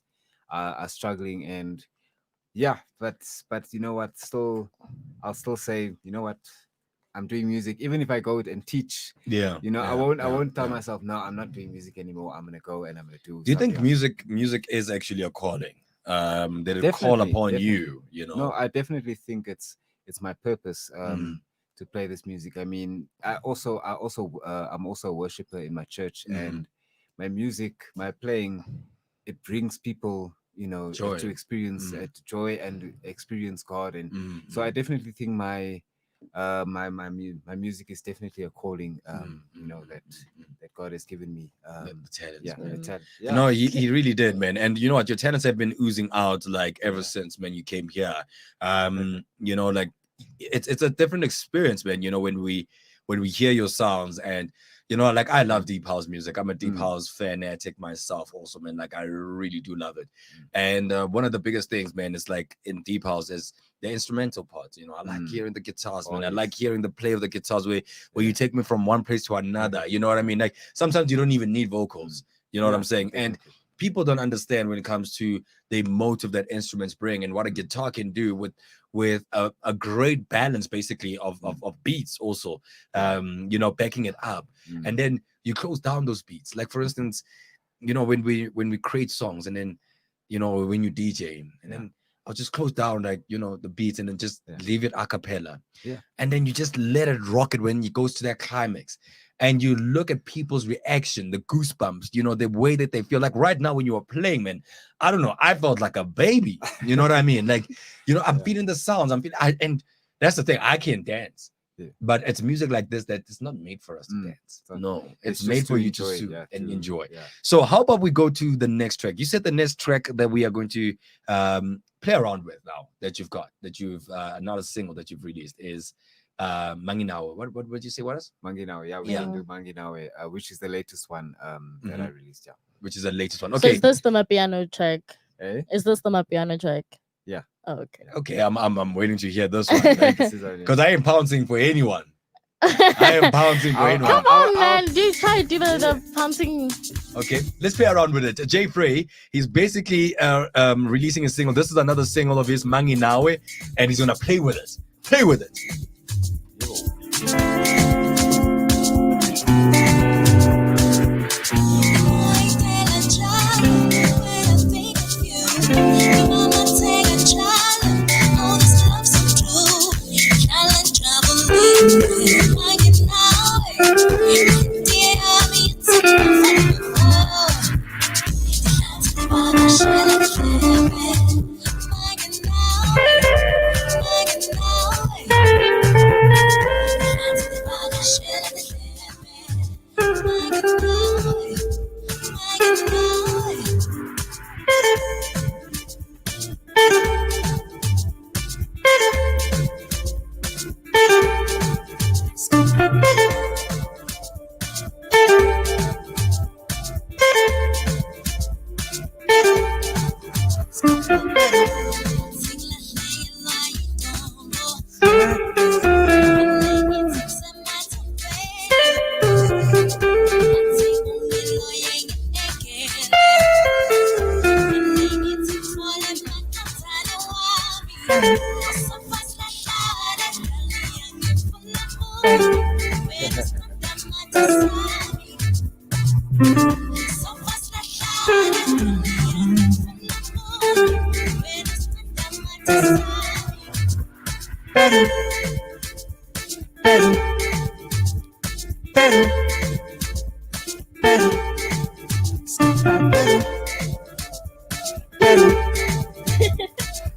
are struggling. And yeah, but you know what, I'll still say, you know what, I'm doing music. Even if I go and teach, Yeah. I won't tell myself, no, I'm not doing music anymore. I'm going to go and I'm going to do. Do you think something. music is actually a calling? That it call upon Definitely. you, No, I definitely think it's my purpose to play this music. I mean, I'm also a worshiper in my church, and my music, my playing, it brings people, Joy. to experience joy and experience God. And so I definitely think my music is definitely a calling, that God has given me. The talents, Yeah, man. the talent. Yeah. No, he really did, man. And you know what, your talents have been oozing out like ever since, man, you came here. Like it's a different experience, man, when we hear your sounds. And like, I love deep house music. I'm a deep house fanatic myself also, man. Like, I really do love it. And one of the biggest things, man, is like in deep house is the instrumental parts. I like hearing the guitars, man. I like hearing the play of the guitars where you take me from one place to another. You know what I mean? Like, sometimes you don't even need vocals. You know what I'm saying? And people don't understand when it comes to the motive that instruments bring and what a guitar can do with a great balance, basically, of beats also, backing it up. And then you close down those beats. Like, for instance, when we create songs, and then when you DJ, and then I'll just close down, like, the beats, and then just leave it a cappella. Yeah. And then you just let it rock it when it goes to that climax. And you look at people's reaction, the goosebumps, the way that they feel. Like, right now when you were playing, man, I don't know, I felt like a baby. You know what I mean? Like, I'm feeling the sounds. And that's the thing, I can't dance. Yeah. But it's music like this that is not made for us to dance. No, it's made for you to soothe and enjoy. Yeah. So how about we go to the next track? You said the next track that we are going to play around with now, that you've another single that you've released is Manginawe. What would you say what is? Manginawe, yeah, we can do Manginawe, which is the latest one that I released, which is the latest one. Okay. Okay. So is this the Mapiano track? Eh? Is this the Mapiano track? Yeah. Oh, okay. Okay, I'm waiting to hear this one, because I ain't pouncing for anyone. I am pouncing for anyone. Come on, man. Do try to do the pouncing. Okay, let's play around with it. Jay Frey, he's basically releasing a single. This is another single of his, Manginawe, and he's gonna play with it. Play with it.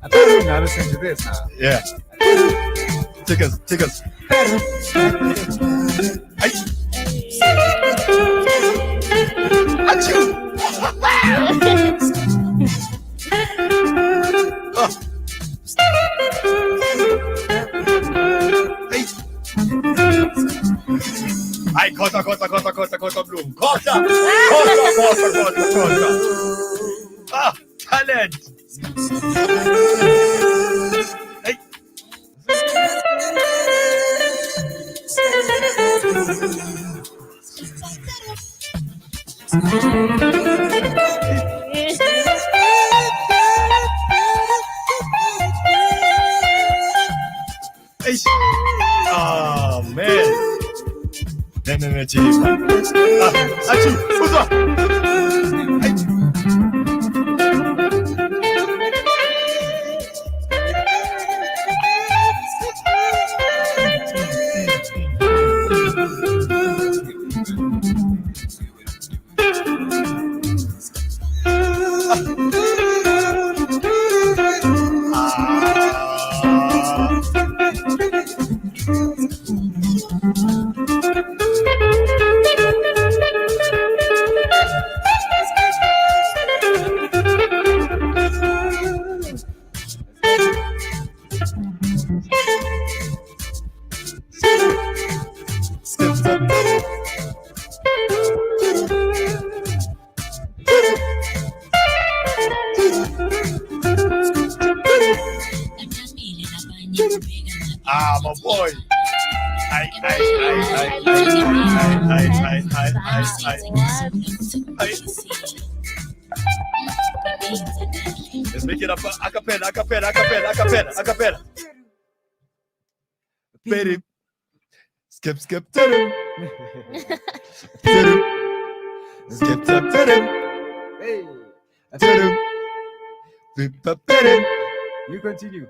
I don't know how to listen to this now. Yeah. Take us. Ay. Achoo. Oh. Ay, corta, Bloom. Corta. Ah, talent. Hey. Hey. Oh man. No, Chief. Achoo, what's up? Hey. Ah, my boy. I. Let's make it up a cappella. Baby. Skip. Skip. Hey. You continue.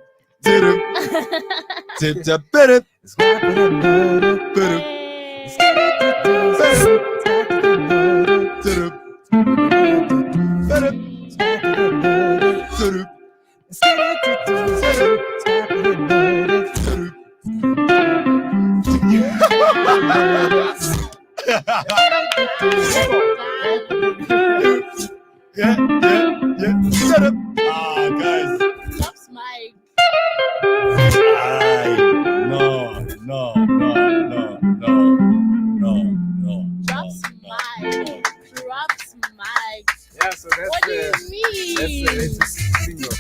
Yeah. Shut up. Ah, guys. Drops mic. No. Drops mic. Yeah, so that's What do you mean? That's the latest single.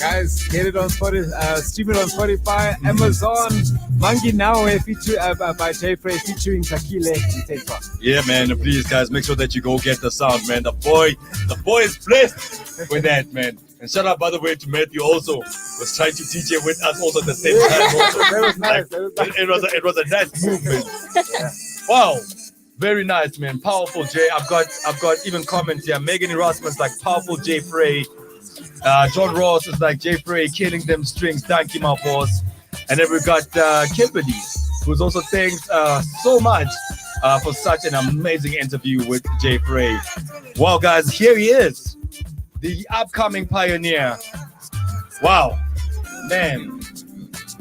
Guys, get it on Spotify, stream it on Spotify, Amazon, Mangi Now by Jay Frey featuring Takile Itepa. Yeah, man. Please, guys, make sure that you go get the sound, man. The boy is blessed with that, man. And shout out, by the way, to Matthew also was trying to DJ with us also at the same time. Also. That was nice. It was a nice movement. Yeah. Wow. Very nice, man. Powerful, Jay. I've got even comments here. Megan Erasmus like powerful Jay Frey. John Ross is like Jay Frey killing them strings. Thank you, my boss. And then we got Kimberly, who's also thanks so much for such an amazing interview with Jay Frey. Wow, guys, here he is, the upcoming pioneer. Wow, man.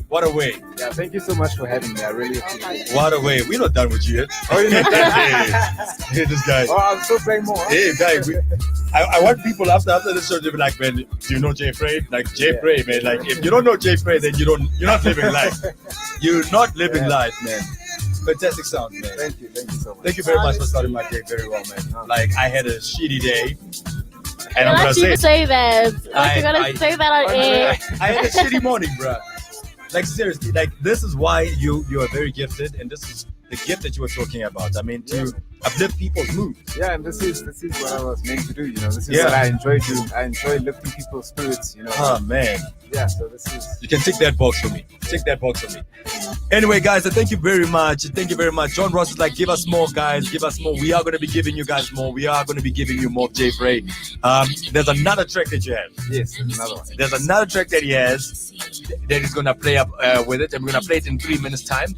What a way. Yeah, thank you so much for having me. I really appreciate it. What a way. We're not done with you yet. Oh, you're not done? Hey, this guy. Oh, I'm still playing more. Hey, guy. I want people after the show to be like, man, do you know Jay Frey? Like, Jay Frey, man. Like, if you don't know Jay Frey, then you're not living life. You're not living life, man. Fantastic sound, man. Thank you so much. Thank you very much for starting my day very well, man. Like, I had a shitty day. And You're I'm not gonna say, say that. Like, you're gonna say that on air. I had a shitty morning, bro. Like, seriously, like, this is why you are very gifted, and this is the gift that you were talking about. I mean, to uplift people's mood. Yeah, and this is what I was meant to do. You know, this is what I enjoy doing. I enjoy lifting people's spirits. You know. Oh man. Yeah. So this is. You can tick that box for me. Tick that box for me. Anyway, guys, thank you very much. Thank you very much. John Ross is like, give us more, guys. Give us more. We are going to be giving you guys more. We are going to be giving you more of Jay Frey. There's another track that you have. Yes, there's another one. There's another track that he has that he's going to play up with it. I'm going to play it in 3 minutes time.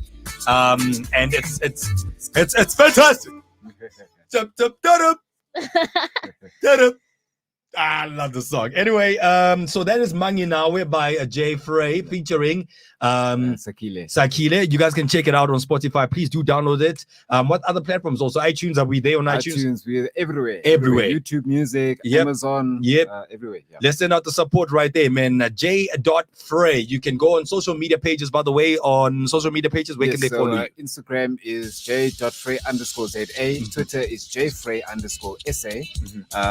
And it's fantastic. Ta-da. I love the song. Anyway, so that is Mangi Nawe by Jay Frey featuring Sakile. You guys can check it out on Spotify. Please do download it. What other platforms also? iTunes, are we there on iTunes? We're everywhere. Everywhere. YouTube Music, Yep. Amazon, Yep. Everywhere. Yeah. Let's send out the support right there, man. J.Frey. You can go on social media pages, by the way. On social media pages, where can they follow you? Instagram is j.frey_ZA. Twitter is jfrey_SA.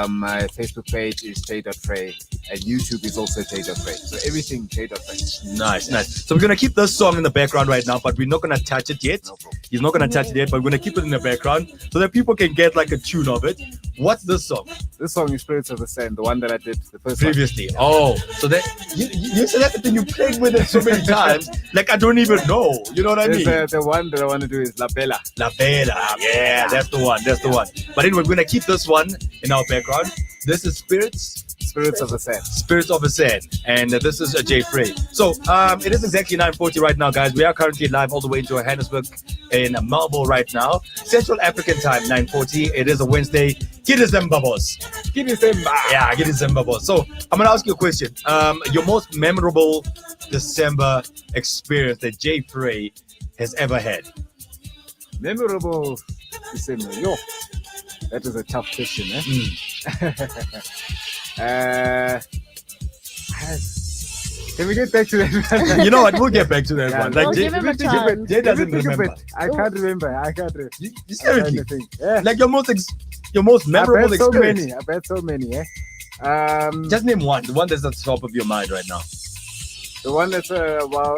My Facebook page is j.frey. And YouTube is also j.frey. So everything j.frey. Nice. So we're going to keep this song in the background right now, but we're not going to touch it yet. No problem. He's not going to touch it yet, but we're going to keep it in the background so that people can get like a tune of it. What's this song? This song is Spirits of the Sand, the one that I did the first Previously. Oh, so that you said that's the thing. You played with it so many times, like I don't even know. You know what I mean? The one that I want to do is La Bella. La Bella. Yeah, that's the one. But anyway, we're going to keep this one in our background. This is Spirits Spirits of the Sand. Spirits of the Sand, and this is Jay Frey. So it is exactly 9:40 right now, guys. We are currently live all the way into Johannesburg in Melville right now, Central African time, 9:40. It is a Wednesday. DECEMBAAA BOSS. Yeah, DECEMBAAA BOSS. So I'm gonna ask you a question. Your most memorable December experience that Jay Frey has ever had? Memorable December. Yo, that is a tough question, eh? Can we get back to that? You know what? We'll get back to that one. Like We'll Jay, give him a chance. Jay doesn't remember. I can't remember. You seriously? Yeah. Like your most memorable experience. I've had so many, eh? Just name one. The one that's at the top of your mind right now. The one that's well,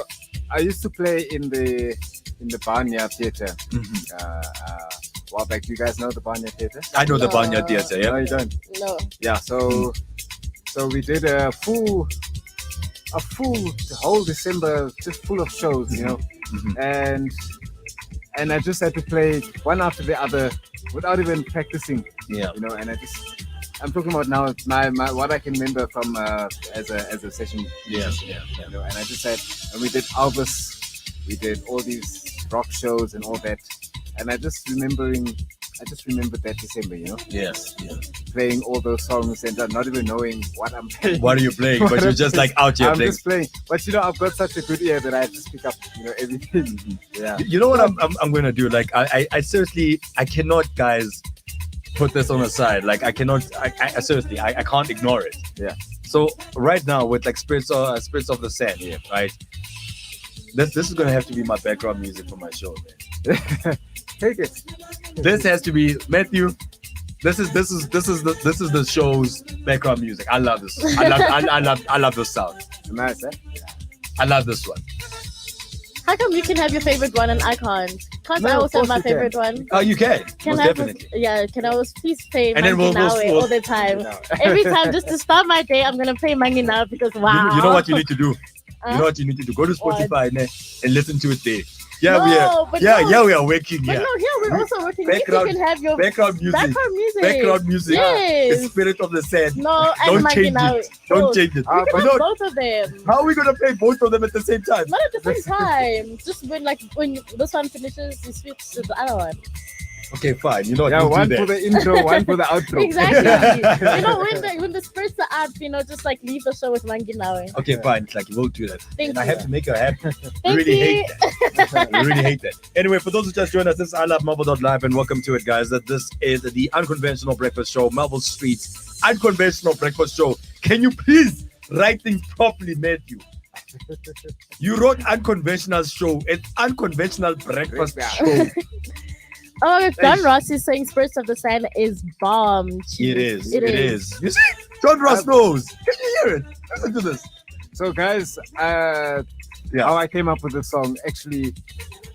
I used to play in the Barnyard Theatre. Well, back, do you guys know the Barnyard Theatre? I know the No. Barnyard Theatre. Yeah. No, you don't. No. Yeah, so we did a full whole December just full of shows, you know, and I just had to play one after the other without even practicing, Yeah. you know, and I'm talking about now my what I can remember from as a session musician, you know, and I just had, and we did Albus, we did all these rock shows and all that, and I just remembered that December, you know. Yes. Yeah. Playing all those songs and not even knowing what I'm playing. What are you playing? What But you're I'm just playing. like out here I'm playing. just playing. But you know, I've got such a good ear that I just pick up, you know, everything. Yeah. You know what I'm gonna do? Like I seriously I cannot, guys, put this on the side. Like I cannot. I seriously I can't ignore it. Yeah. So right now with like Spirits of the Sand, right? This is gonna have to be my background music for my show, man. Take it. This has to be Matthew. This is the show's background music. I love this. I love this sound. Nice, eh? I love this one. How come you can have your favorite one and I can't? Can't I No, of also have course my you can. favorite one? Oh, you can. Can Most I definitely. can I always please play And then Mangi we'll- Nawe all the time? No. Every time, just to start my day, I'm gonna play Mangi Nawe because wow. You know what you need to do? Huh? You know what you need to do? Go to What? Spotify and listen to it there. Yeah, No, we are. but Yeah, no. yeah, we are working. But Yeah, no, here we're also working. If you Background- can have your background music. background music. Background music. Yes. The Spirit of the Sand. No, and Don't Mangi change Nawe. it. Don't Both. change it. Ah, You You can know, have both of them. how are we gonna play both of them at the same time? Not at the same time. Just when this one finishes, you switch to the other one. Okay, fine. You know what? Yeah, we'll one do for that. the intro, one for the outro. Exactly. You know, when the spirits are up, you know, just like leave the show with Mangi Nawe. Okay, fine. It's like we'll do that. Thank And I you. have to make her happy. Thank really you. hate that. I really hate that. Anyway, for those who just joined us, this is I Love Melville.live and welcome to it, guys. That this is the Unconventional Breakfast Show, Melville Streets Unconventional Breakfast Show. Can you please write things properly, Matthew? You wrote Unconventional Show. It's Unconventional Breakfast Show. Oh, John Ross is saying Spirits of the Sand is bomb. It is. It It is. is. You see? John Ross knows. Can you hear it? Listen to this. So guys, how I came up with the song, actually,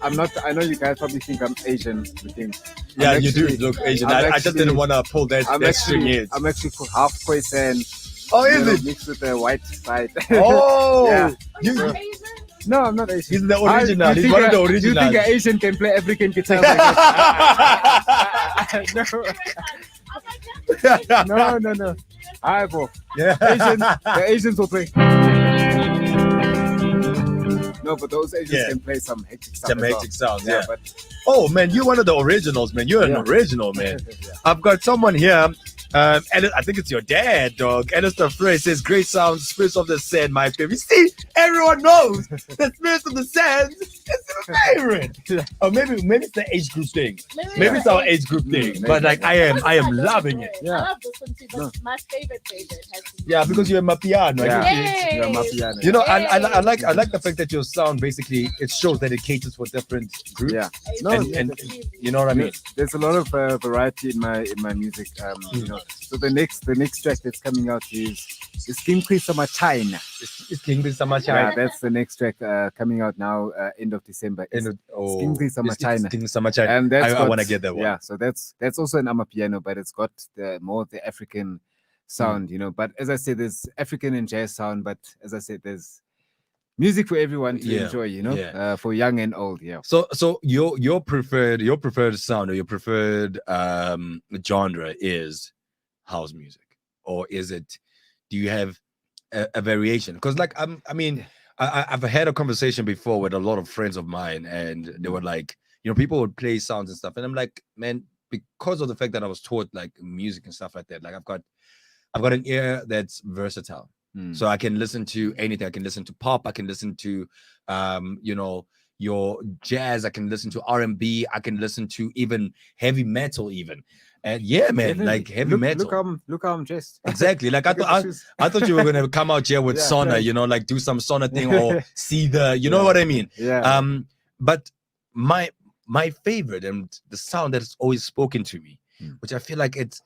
I'm not, I know you guys probably think I'm Asian looking. Yeah, I'm you do actually- look Asian. I'm I just actually- didn't want to pull that string heads. I'm actually half Khoisan, Oh, you is know, it? mixed with the white side. Oh, Yeah. you, No, I'm not Asian. he's the original. He's one of the You originals. think an Asian can play African guitar? No. Hi, bro. Yeah. The Asians will play. No, but those agents Yeah. can play some hectic stuff. Some as well. hectic sounds, yeah. But Oh man, you're one of the originals, man. You're an Yeah. original, man. yeah. I've got someone here. And I think it's your dad, dog. Alistair Frey says, great sounds, Spirits of the Sand, my favorite. See, everyone knows that Spirits of the Sand is my favorite. Or maybe it's the age group thing. Maybe it's our age group thing. maybe. But like I am loving it. Yeah. I love this one too, but my favorite has to be Yeah, because you're my piano. Yeah. Yay! You're my piano. You know, I like the fact that your sound basically it shows that it caters for different groups. Yeah. No, And you know what I mean? There's a lot of variety in my music. You know, so the next track that's coming out is King Summer China. It's King Summer Yeah, China. that's the next track coming out now, end of December. It's King Summer China. King Summer China. And that's I got- want to get that one. Yeah, so that's also an amapiano, but it's got the African sound, you know. But as I said, there's African and jazz sound, but as I said, there's music for everyone to Yeah, enjoy, you know, yeah. for young and old. Yeah. So your preferred sound or your preferred genre is house music, or is it? Do you have a variation? Because like I've had a conversation before with a lot of friends of mine, and they were like, you know, people would play sounds and stuff, and I'm like, man, because of the fact that I was taught like music and stuff like that, like I've got an ear that's versatile. So I can listen to anything. I can listen to pop. I can listen to, you know, your jazz. I can listen to R&B. I can listen to even heavy metal, even. And yeah, man, Definitely. like heavy look, metal. Look how I'm dressed. Exactly. Like I Look at the thought, shoes. I thought you were gonna come out here with Yeah. sauna, you know, like do some sauna thing or see the, you know what I mean. Yeah. But my favorite and the sound that has always spoken to me, which I feel like it's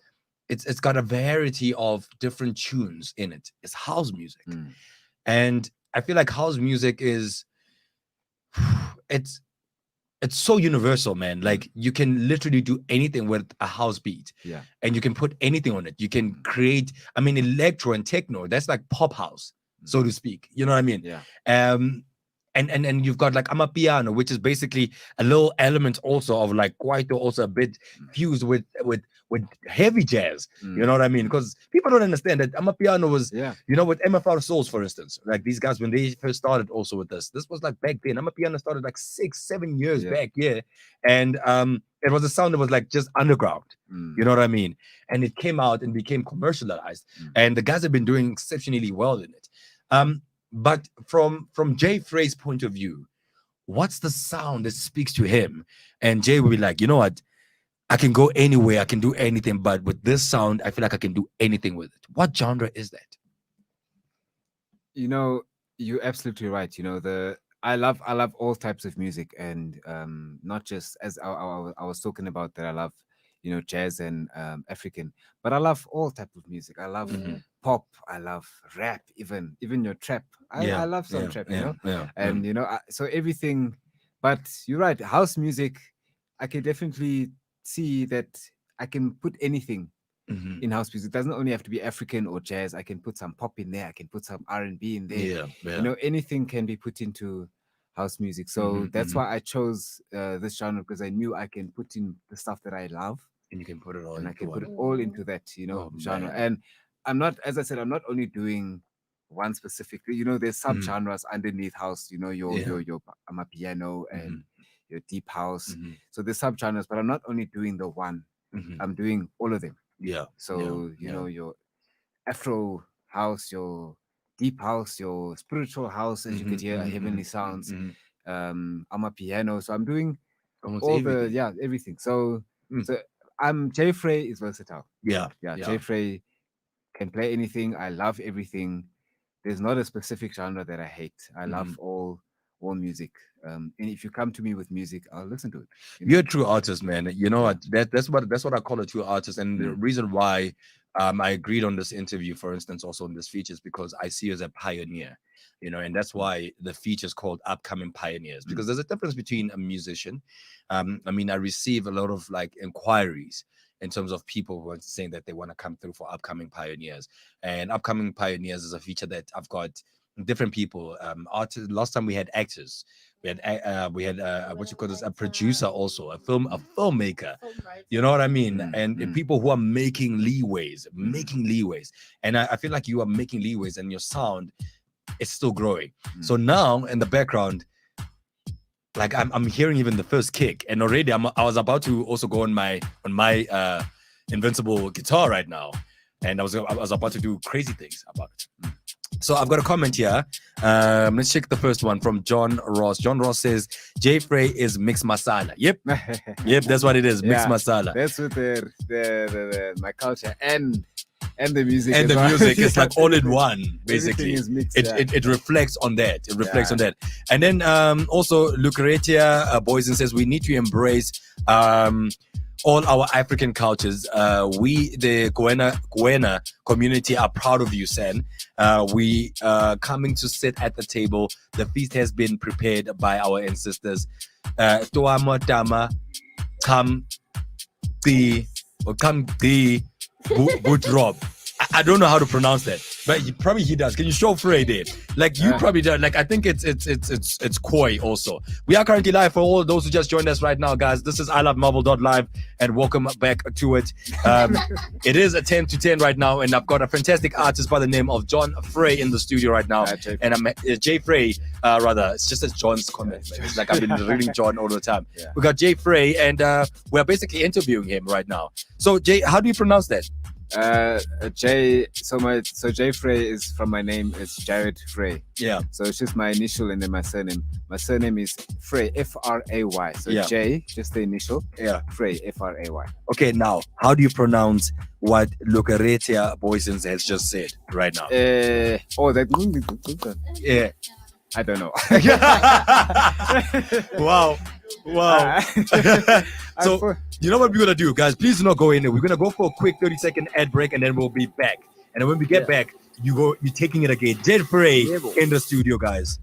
got a variety of different tunes in it. It's house music. And I feel like house music is it's so universal, man. Like you can literally do anything with a house beat. Yeah. And you can put anything on it. You can create, I mean, electro and techno, that's like pop house, so to speak. You know what I mean? Yeah. And you've got like amapiano, which is basically a little element also of like kwaito, also a bit fused with heavy jazz. You know what I mean? Because people don't understand that amapiano was, Yeah. you know, with MFR Souls, for instance, like these guys when they first started also with this was like back then. Amapiano started like 6-7 years back, and it was a sound that was like just underground. You know what I mean? And it came out and became commercialized, and the guys have been doing exceptionally well in it. But from Jay Frey's point of view, what's the sound that speaks to him? And Jay will be like, you know what? I can go anywhere, I can do anything, but with this sound, I feel like I can do anything with it. What genre is that? You know, you're absolutely right. You know, I love all types of music, and not just as I was talking about that I love, you know, jazz and African, but I love all types of music. I love pop, I love rap, even your trap. I love some trap, you know, and you know, so everything. But you're right, house music, I can definitely see that I can put anything in house music. It doesn't only have to be African or jazz. I can put some pop in there. I can put some R&B in there. You know, anything can be put into house music. So that's why I chose this genre, because I knew I can put in the stuff that I love, and you can put it all and I into can put one. it all into that, you know, Oh, genre. man. And I'm not, as I said, I'm not only doing one specific. You know, there's sub genres underneath house. You know, your amapiano and your deep house. So there's sub genres, but I'm not only doing the one. I'm doing all of them. Yeah. So you know, your Afro house, your deep house, your spiritual house, as you could hear, heavenly sounds. Amapiano. So I'm doing Almost all everything. everything. So Jay Frey is versatile. Yeah. Jay Frey can play anything. I love everything. There's not a specific genre that I hate. I love all music. And if you come to me with music, I'll listen to it. You know? You're a true artist, man. You know what? That's what I call a true artist. And the reason why I agreed on this interview, for instance, also in this feature, is because I see you as a pioneer. You know, and that's why the feature is called Upcoming Pioneers, because there's a difference between a musician. I mean, I receive a lot of like inquiries in terms of people who are saying that they want to come through for Upcoming Pioneers. And Upcoming Pioneers is a feature that I've got different people. Artists. Last time we had actors. We had what you call this, a producer, also a filmmaker. You know what I mean? And people who are making leeways. And I feel like you are making leeways, and your sound is still growing. So now in the background, like I'm hearing even the first kick, and already I was about to also go on my Invincible guitar right now, and I was about to do crazy things about it. So I've got a comment here. Let's check the first one from John Ross. John Ross says Jay Frey is mixed masala. Yep, that's what it is. Mixed masala. That's with my culture and the music. And the music is like all in one, basically. Is mixed, it reflects on that. It reflects on that. And then also Lucretia Boysen says we need to embrace all our African cultures. We, the Goena community, are proud of you, Sen. We coming to sit at the table. The feast has been prepared by our ancestors. Toama Tama, come the Budrob. I don't know how to pronounce that, but he does. Can you show Frey there? Like you probably do. Like I think it's Koi also. We are currently live for all those who just joined us right now, guys. This is I Love Marvel.live, and welcome back to it. It is a 10 to 10 right now, and I've got a fantastic artist by the name of John Frey in the studio right now. And I'm Jay Frey, rather. It's just as John's comment. Man. It's like I've been reading John all the time. Yeah. We got Jay Frey, and we're basically interviewing him right now. So Jay, how do you pronounce that? Jay. So Jay Frey is from my name. It's Jared Frey. Yeah. So it's just my initial and then my surname. My surname is Frey, F-R-A-Y. So Jay, just the initial. Yeah. Frey, F-R-A-Y. Okay, now how do you pronounce what Lucretia Boysen has just said right now? Yeah. I don't know. Wow. So you know what we're gonna do, guys? Please do not go in there. We're gonna go for a quick 30-second ad break, and then we'll be back. And then when we get back, you're taking it again. Jay Frey in the studio, guys.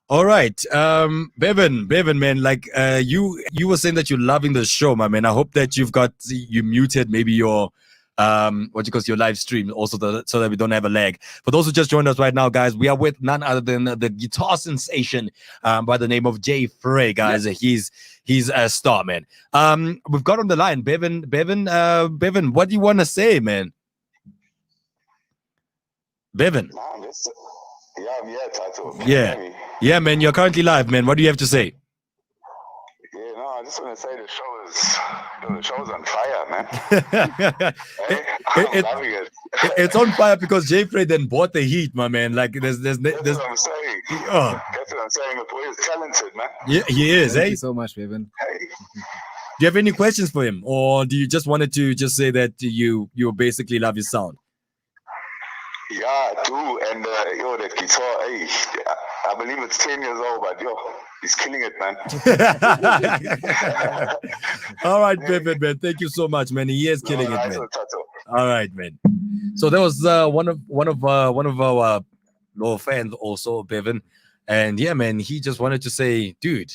All right, Bevan, man, like you were saying that you're loving the show, my man. I hope that you muted maybe your your live stream also so that we don't have a lag. For those who just joined us right now, guys, we are with none other than the guitar sensation by the name of Jay Frey, guys. He's a star, man. We've got on the line Bevan, what do you want to say, man? Bevan. Yeah, man, you're currently live, man. What do you have to say? Yeah, no, I just want to say the show's on fire, man. I'm loving it. It's on fire because Jay Frey then bought the heat, my man. Like there's That's what I'm saying. That's what I'm saying. The boy is talented, man. Yeah, he is. Thank you so much, Bevan. Hey. Do you have any questions for him, or do you just wanted to just say that you basically love his sound? Yeah, I do. And the guitar, hey, I believe it's 10 years old, but he's killing it, man. All right, Bevan, man. Thank you so much, man. He is killing it, man. All right, man. So that was one of our loyal fans, also, Bevan. And yeah, man, he just wanted to say, dude,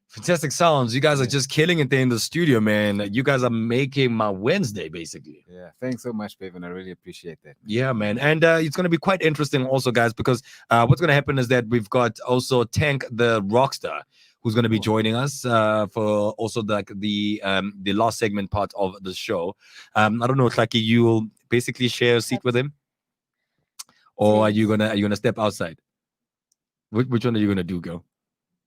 fantastic sounds. You guys are just killing it there in the studio, man. You guys are making my Wednesday, basically. Yeah, thanks so much, Bevan. I really appreciate that. Yeah, man. And it's going to be quite interesting also, guys, because what's going to happen is that we've got also Tank the Rockstar, who's going to be joining us for also the last segment part of the show. I don't know, Tlaki, you'll basically share a seat with him? Or are you gonna step outside? Which one are you gonna do, girl?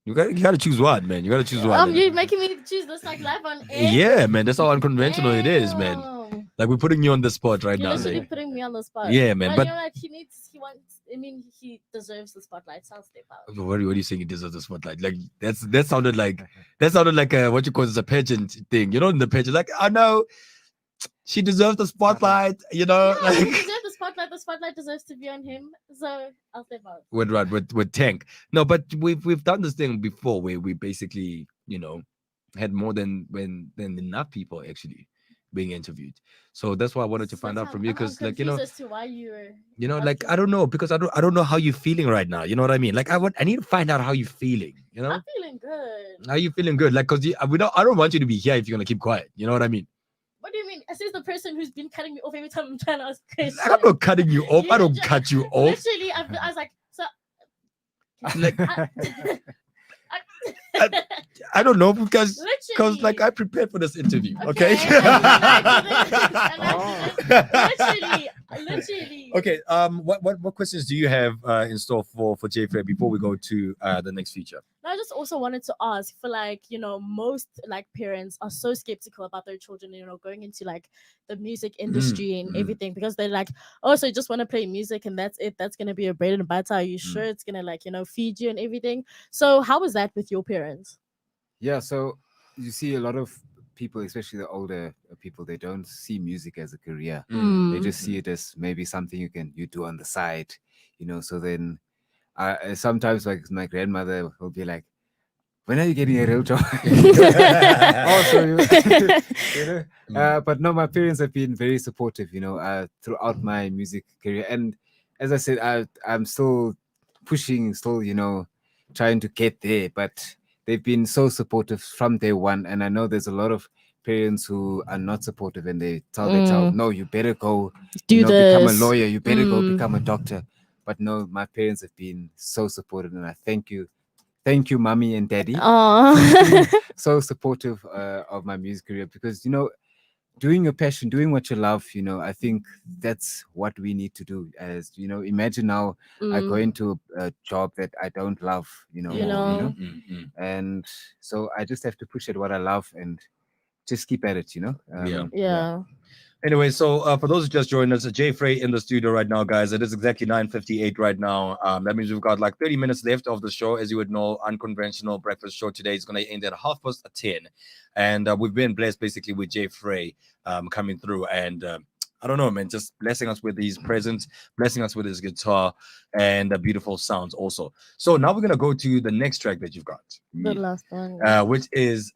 You gotta choose one, man. You gotta choose one. You're making me choose this like live on air. Yeah, man. That's how unconventional it is, man. Damn. Like we're putting you on the spot right You're now. literally Like, putting me on the spot. yeah, man. But you know what? He deserves the spotlight. So I'll step out. what are you saying? He deserves the spotlight? Like that sounded like a what you call this, a pageant thing. You know, in the pageant, like, oh no, she deserves the spotlight. You know, Yeah, he like deserves the spotlight. The spotlight deserves to be on him. So I'll step out. with Tank. No, but we've done this thing before where we basically, you know, had more than enough people actually being interviewed. So that's why I wanted to find out from you, because like, you know, as to why you were, you know, like I don't know, because I don't know how you're feeling right now. You know what I mean? Like I need to find out how you're feeling. You know, I'm feeling good. how you feeling good? Like, cause I don't want you to be here if you're gonna keep quiet. You know what I mean? What do you mean? As the person who's been cutting me off every time I'm trying to ask questions. Like, I'm not cutting you off. I don't cut you off. Literally, I was like, so. Like, I don't know, because like I prepared for this interview. Okay. Literally. Okay. What questions do you have in store for Jay Frey before we go to the next feature? I just also wanted to ask for, like, you know, most like parents are so skeptical about their children, you know, going into like the music industry and everything, because they're like, oh, so you just want to play music and that's it, that's gonna be your bread and butter. Are you sure it's gonna, like, you know, feed you and everything? So how was that with your parents? Yeah, so you see a lot of people, especially the older people, they don't see music as a career. They just see it as maybe something you do on the side, you know. So then sometimes like my grandmother will be like, when are you getting a real job? Also, you know, but no, my parents have been very supportive, you know, throughout my music career. And as I said, I'm still pushing, still, you know, trying to get there, but they've been so supportive from day one. And I know there's a lot of parents who are not supportive, and they tell their child, no, you better go become a lawyer, you better go become a doctor. But no, my parents have been so supportive, and I thank you, mommy and daddy. So supportive of my music career, because, you know, doing your passion, doing what you love, you know, I think that's what we need to do. As you know, imagine now I go into a job that I don't love, you know. And so I just have to push at what I love and just keep at it, you know. Yeah. Anyway, so for those who just joined us, Jay Frey in the studio right now, guys. It is exactly 9:58 right now. That means we've got like 30 minutes left of the show. As you would know, Unconventional Breakfast Show today is going to end at 10:30. And we've been blessed basically with Jay Frey coming through. And I don't know, man, just blessing us with his presence, blessing us with his guitar and the beautiful sounds also. So now we're going to go to the next track that you've got. The last one. Which is...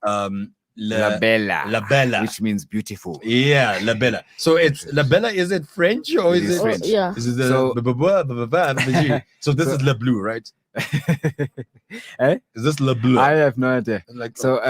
La Bella, which means beautiful. Yeah, La Bella. So it's La Bella. Is it French or is it French? Yeah. This is the so this is Le Bleu, right? Is this Le Bleu? I have no idea. Like, so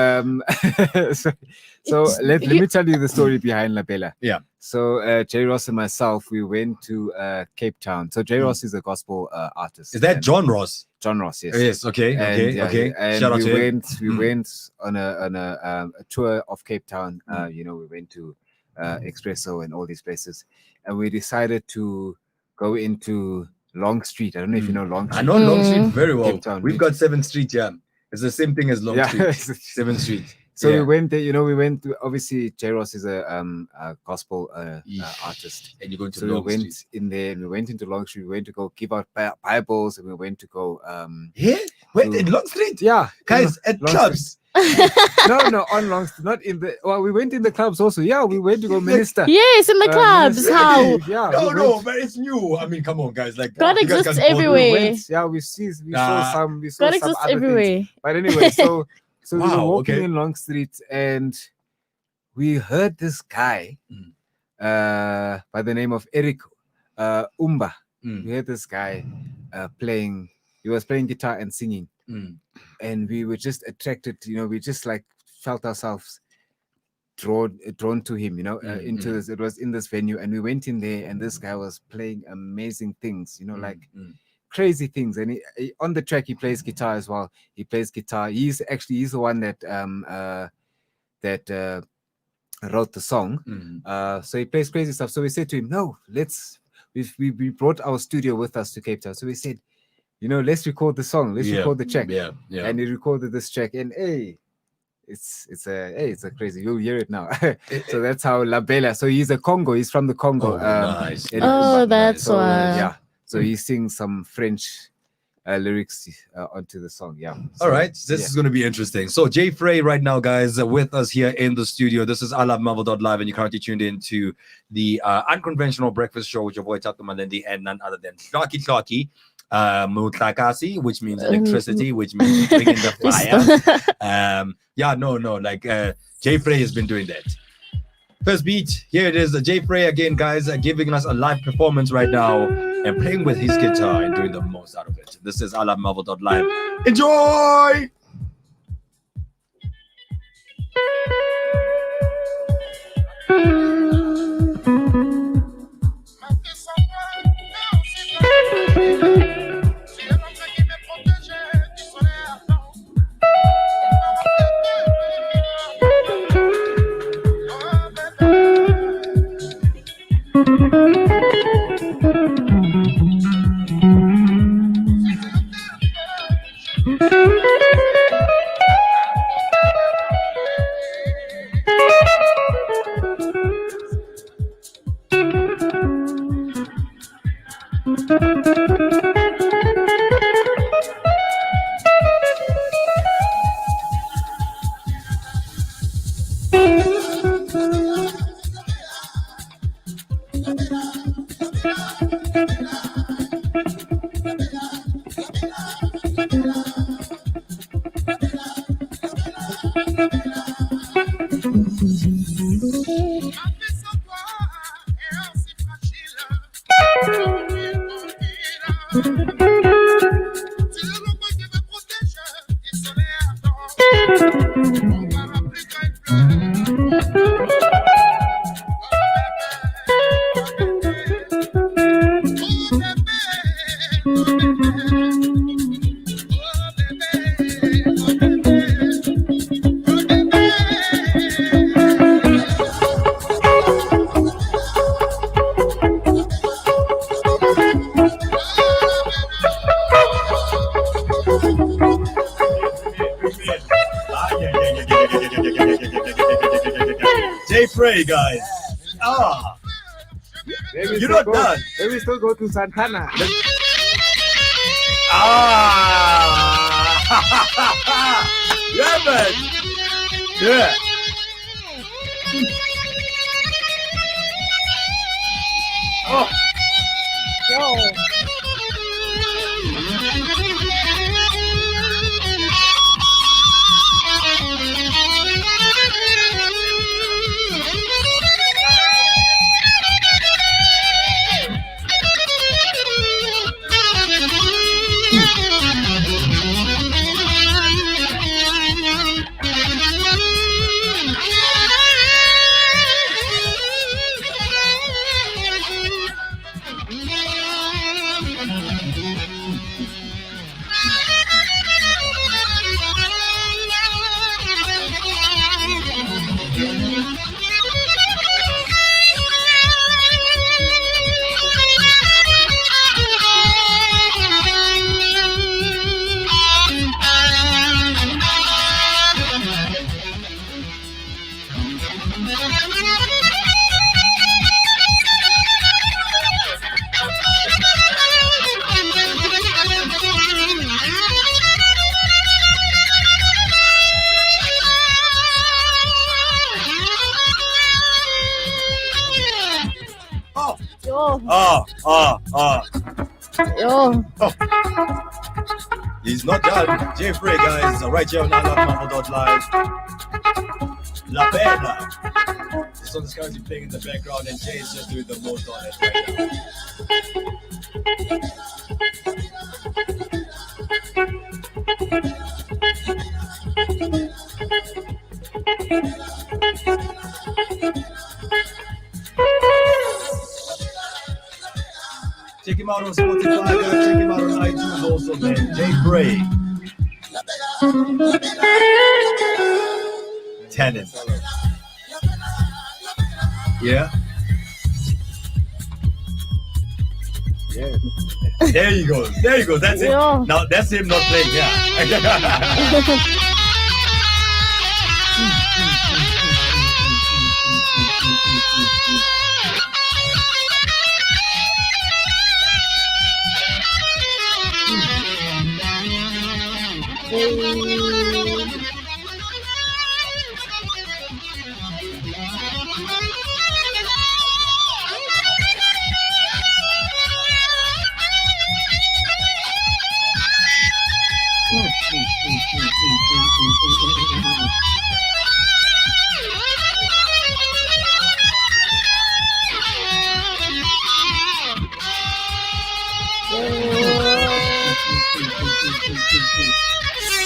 let me tell you the story behind La Bella. Yeah. So J. Ross and myself, we went to Cape Town. So J. Ross is a gospel artist. Is that John Ross? John Ross, yes. Yes. Okay. Okay. And Shout out to him. We went on a tour of Cape Town. You know, we went to Expresso and all these places, and we decided to go into Long Street. I don't know if you know Long Street. I know Long Street very well. Cape Town, We've got 7th Street. Yeah, it's the same thing as Long Street. 7th Street. So we went there, you know, we went to, obviously J. Ross is a gospel artist. And you go to so Long we went Street. in there, and we went into Long Street. We went to go give out Bibles, and we went to go Wait, in Long Street? Yeah. Guys, at Long clubs. No, on Long Street, not in the, well, we went in the clubs also. Yeah, we went to go minister. Yes, in the clubs. How? Yeah. No, but it's new. I mean, come on, guys. Like God you guys exists can go everywhere. We saw some God exists other everywhere. things. But anyway, so we were Wow, walking okay. in Long Street, and we heard this guy by the name of Eric Umba. We heard this guy playing he was playing guitar and singing, Mm. and we were just attracted. We just like felt ourselves drawn to him. Into this. It was in this venue, and we went in there, and this guy was playing amazing things. Like crazy things. And he on the track he plays guitar as well. He plays guitar. He's the one that wrote the song. So he plays crazy stuff. So we said to him, no, we brought our studio with us to Cape Town. So we said, let's record the song. Let's record the track. Yeah. And he recorded this track, and it's a crazy. You'll hear it now. So that's how La Bella. So he's a Congo. He's from the Congo. Nice. That's So, why. yeah. So he sings some French lyrics onto the song. Yeah. So, All right, this is going to be interesting. So Jay Frey right now, guys, with us here in the studio. This is I Love Melville.live, and you're currently tuned into the Unconventional Breakfast Show with your boy Tato Malindi and none other than Tlaki Mutlakasi, which means electricity, which means bringing the fire. Jay Frey has been doing that. First beat, here it is. Jay Frey again, guys, giving us a live performance right now and playing with his guitar and doing the most out of it. This is I Love Melville.live. Enjoy! Jay Frey, guys. You're not done. Maybe we still go to Santana. Yeah, man. Yeah. He's not done. Jay Frey, guys, right here on ilovemambo.live. La Bella. This song is currently playing in the background, and Jay is just doing the most on it right now. Check him out on Spotify, guys. Check him out on iTunes also, man. Jay Bray. Talent. Yeah. Yeah. There you go. There you go. That's it. Yeah. Now that's him not playing. Yeah.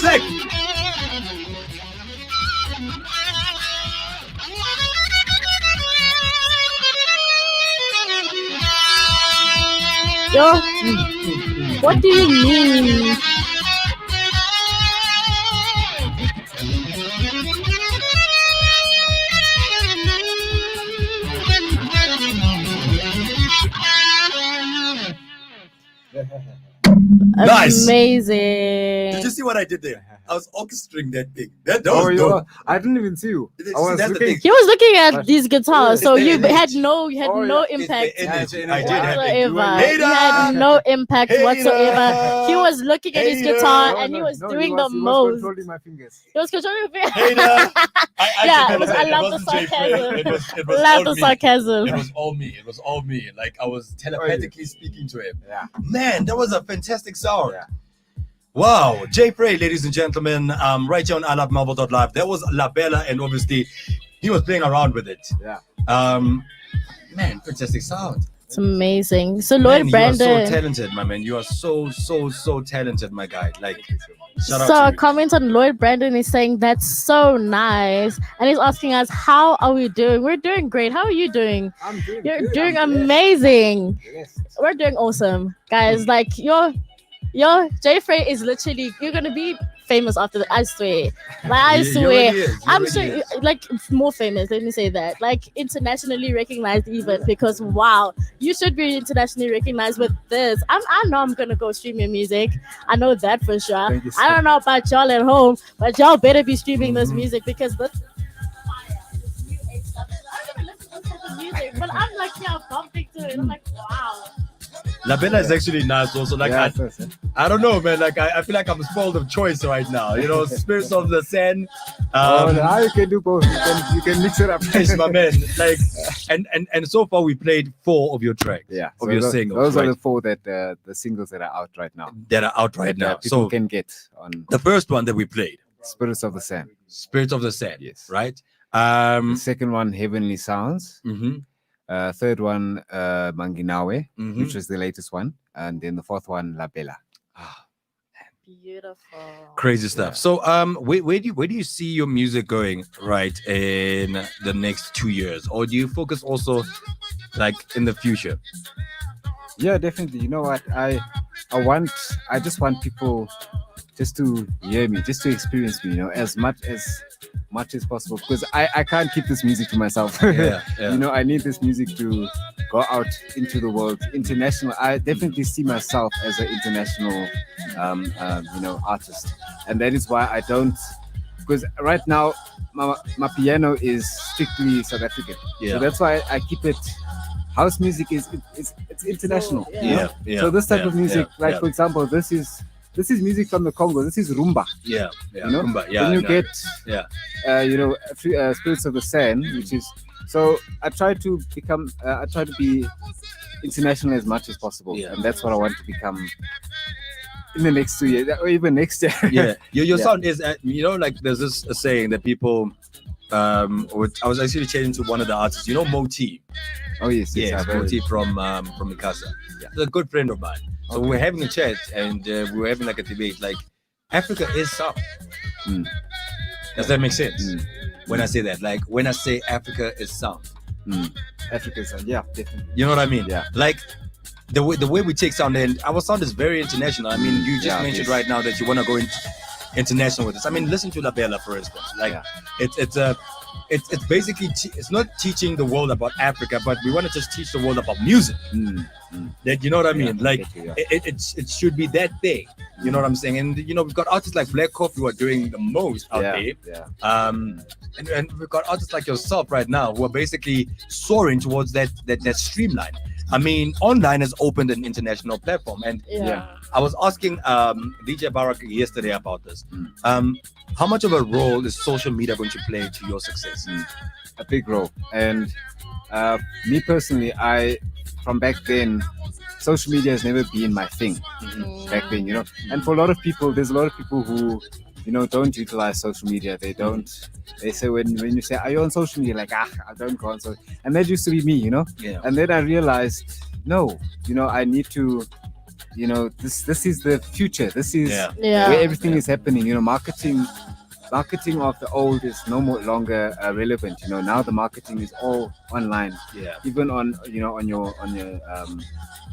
Sick. Yo, what do you mean? Nice. Amazing. Did you see what I did there? I was orchestrating that thing. That Oh, was you dope. are- I didn't even see you. Did you I see was that's the looking. thing? He was looking at these guitars, so It's the you energy. had no It's impact the energy. Yeah, I did have it. whatsoever. Hater! He had no impact Hater! whatsoever. He was looking at his Hater! guitar No, and he no, was no, doing he the was most. controlling my fingers. He was controlling the Hater. Yeah, I it was- I love the wasn't Jay Frey. sarcasm. It was Love all the me. sarcasm. It was all me. It was all me. Like I was telepathically speaking to him. Yeah. Man, that was a fantastic sound. Yeah. Wow. Jay Frey, ladies and gentlemen, right here on alapmarvel.live. That was La Bella, and obviously he was playing around with it. Yeah. Man, fantastic sound. It's amazing. So Lloyd Man, Brandon. you are so talented, my man. You are so talented, my guy. Like, shout out So to a you. comment on Lloyd Brandon is saying that's so nice, and he's asking us how are we doing. We're doing great. How are you doing? I'm doing You're good. doing I'm blessed. amazing. Blessed. We're doing awesome, guys. Like your Jay Frey is literally, you're gonna be famous after that. I swear. Like I You swear. already is. You I'm already sure, is. like, it's more famous. Let me say that, like, internationally recognized, even because wow, you should be internationally recognized with this. I know I'm gonna go stream your music. I know that for sure. Thank you so I don't know about y'all at home, but y'all better be streaming this Mhm. music because this. I never listen to this type of music, but I'm like, yeah, bumping to it. I'm like, wow. La Bella is actually nice also. Like, Yeah, first, eh? I don't know, man. Like, I feel like I'm spoiled of choice right now. You know, Spirits of the Sand. Now you can do both. You can mix it up. Is my man. Like, and so far we played 4 of your tracks. Yeah. Of your those, singles. Those right? are the 4 that the singles that are out right now. that are out right That now. people So can get on the first one that we played, Spirits of the Sand. Spirits of the Sand. Yes. Right. The second one, Heavenly Sounds. Mhm, Third one, Manginawe, mhm. which is the latest one, and then the fourth one, La Bella. Ah, Beautiful. crazy stuff. Yeah. So where do you see your music going right in the next 2 years, or do you focus also like in the future? Yeah, definitely. You know what? I just want people just to hear me, just to experience me, you know, as much as possible, because I can't keep this music to myself. Yeah, yeah. You know, I need this music to go out into the world, international. I definitely see myself as an international artist, and that is why I don't, because right now my piano is strictly South African. Yeah. So that's why I keep it. House music is it's international. Yeah. you know? Yeah, yeah. So this type of music, yeah, like yeah, for example, this is music from the Congo. This is rumba. yeah, yeah. You know? Kumba, yeah, Then you I know. get Yeah. Spirits of the Sand, which is, so I try to be international as much as possible, Yeah. and that's what I want to become in the next 2 years or even next year. Yeah, your Yeah. sound is like there's this saying that people I was actually chatting to one of the artists, Moti. Oh yes, Yes, I've heard Moti it. from Mikasa. Yeah. He's a good friend of mine. So Okay. we're having a chat and we were having like a debate. Like, Africa is South. Mm. Does that make sense? Mm. When I say that, like when I say Africa is South, Africa's, yeah, definitely. you know what I mean? Yeah. Like the way we take sound, and our sound is very international. I mean, you just mentioned right now that you want to go international with this. I mean, listen to La Bella, for instance. Like, it's basically it's not teaching the world about Africa, but we want to just teach the world about music. That, you know what I mean? Like, it should be that thing. You know what I'm saying? And you know, we've got artists like Black Coffee who are doing the most out there. And we've got artists like yourself right now who are basically soaring towards that streamline. I mean, online has opened an international platform, and I was asking DJ Barak yesterday about this. How much of a role is social media going to play to your success? A big role. And me personally, from back then, social media has never been my thing. Back then, you know. And for a lot of people, there's a lot of people who, you know, don't utilize social media. They don't. They say when you say, "Are you on social media?" Like, I don't go on social. And that used to be me, you know. And then I realized, no, you know, I need to, you know, this is the future. This is where everything is happening. You know, marketing of the old is no more longer relevant. You know, now the marketing is all online. Even on, you know, on your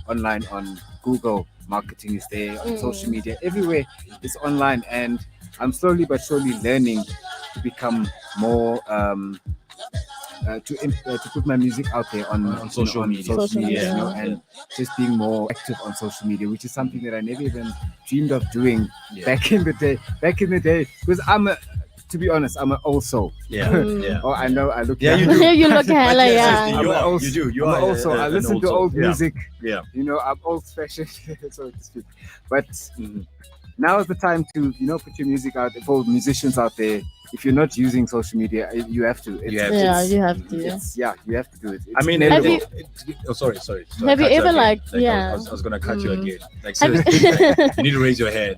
online on Google, marketing is there. On social media, everywhere it's online. And I'm slowly but surely learning to become more to put my music out there on social media, you know, and just being more active on social media, which is something that I never even dreamed of doing back in the day. Because to be honest, I'm an old soul. Oh, I know. I look. You look hella young. You do. You are also. Also, I listen to old music. You know, I'm old-fashioned, so to speak. But now is the time to, you know, put your music out for musicians out there. If you're not using social media, you have to. You have to. You have to do it. I mean, sorry. Have you ever I was gonna cut you again. Like, seriously, you need to raise your hand.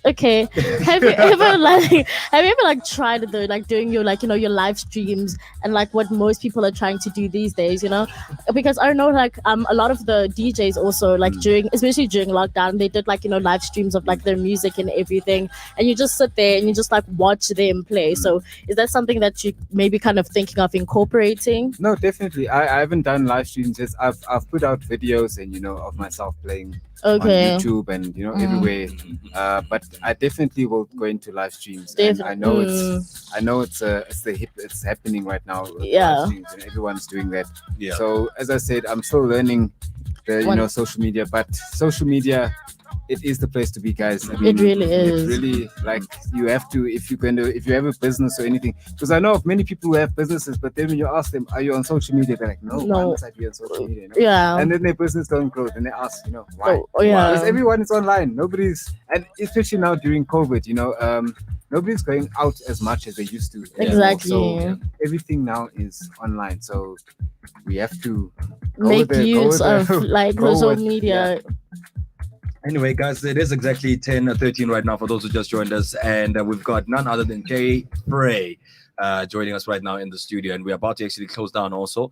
Okay. Have you ever tried though, like doing your, like, you know, your live streams and like what most people are trying to do these days, you know? Because I know like a lot of the DJs also like especially during lockdown, they did like, you know, live streams of like their music and everything, and you just sit there and you just like watch them play. So is that something that you maybe kind of thinking of incorporating? No, definitely. I haven't done live streams. Just I've put out videos and, you know, of myself playing on YouTube and, you know, everywhere. But I definitely will go into live streams. And I know it's happening right now. Live streams, and everyone's doing that. So as I said, I'm still learning the social media, but social media, it is the place to be, guys. I mean, it really is. It's really like you have to, if you have a business or anything, because I know of many people who have businesses, but then when you ask them, are you on social media? They're like, no. Why must I be on social media? You know? And then their business don't grow. Then they ask, you know, why? Because everyone is online. And especially now during COVID, you know, nobody's going out as much as they used to. Exactly. So everything now is online. So we have to make use of like social media. Anyway, guys, it is exactly 10:13 right now for those who just joined us, and we've got none other than Jay Frey joining us right now in the studio, and we're about to actually close down also.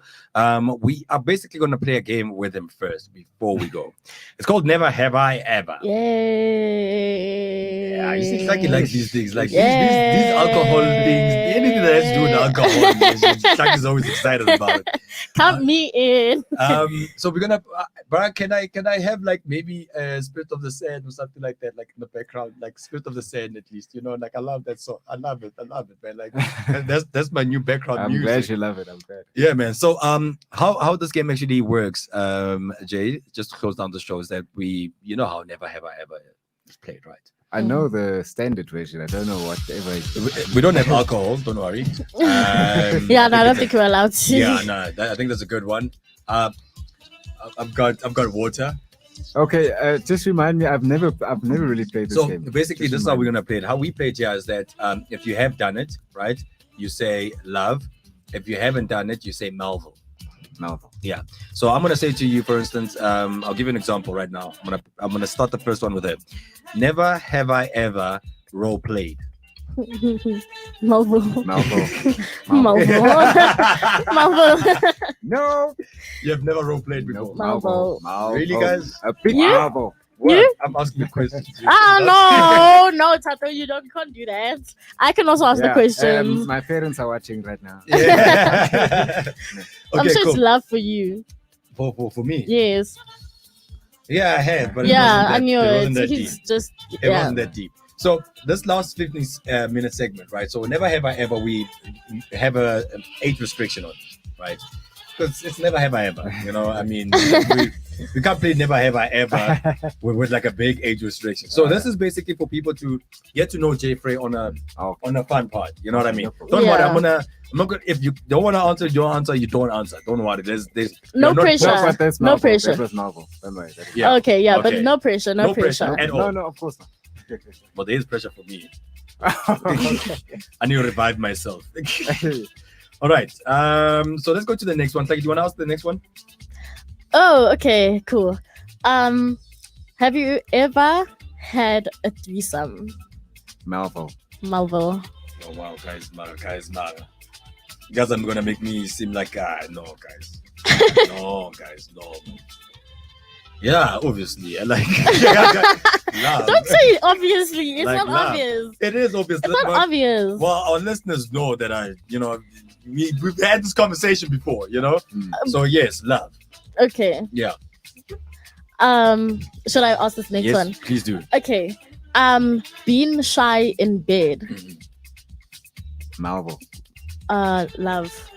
We are basically going to play a game with him first before we go. It's called Never Have I Ever. Yeah, you seem like he likes these things, like these alcohol things, anything that has to do with alcohol. Chuck is always excited about it. Count me in. So we're gonna, Brian, can I have like maybe a Spirit of the Sand or something like that, like in the background, like Spirit of the Sand at least, you know, like I love that song. I love it, man. Like that's my new background music. I'm glad you love it. I'm glad. Yeah, man. So how this game actually works, Jay, just to close down the show, is that you know how Never Have I Ever is played, right? I know the standard version. I don't know whatever. We don't have alcohol. Don't worry. I don't think we're allowed to. Yeah, no, I think that's a good one. I've got water. Okay, just remind me. I've never really played this game. So basically, this is how we're gonna play it. How we play it here is that if you have done it, right, you say love. If you haven't done it, you say Melville. Yeah. So I'm gonna say to you, for instance, I'll give you an example right now. I'm gonna start the first one with it. Never have I ever role played. Melville. No. You have never role played before. Melville. Really, guys? A big Melville. You? I'm asking the questions. No, Tato, you can't do that. I can also ask the questions. My parents are watching right now. Yeah. I'm Okay, sure cool. it's love for you. For me. Yes. Yeah, I have, but Yeah, it I knew wasn't it. that He's deep. just It wasn't that deep. So this last 15 minute segment, right? So never have I ever we have an age restriction on, right? Because it's never have I ever. You know, I mean, we can't play never have I ever with like a big age restriction. So this is basically for people to get to know Jay Frey on a fun part. You know what I mean? Don't worry, I'm not gonna. If you don't want to answer, you don't answer. You don't answer. Don't worry. There's no pressure. But that's No Marvel. pressure. That was Marvel. Don't worry. Yeah. Okay, yeah, Okay. but no pressure. No pressure. at all. No, of course not. But there is pressure for me. I need to revive myself. All right. So let's go to the next one. Like, do you want to ask the next one? Oh, okay, cool. Have you ever had a threesome, Melville. Melville? Oh wow, guys, you guys are gonna make me seem like no, guys, no. Yeah, obviously, I like. Love. Don't say obviously. It's Like not love. obvious. It is obvious. It's not obvious. Well, our listeners know that we've had this conversation before, you know. So yes, love. Okay. Yeah. Should I ask this next Yes, one? please do. Okay. Being shy in bed. Melville. Love.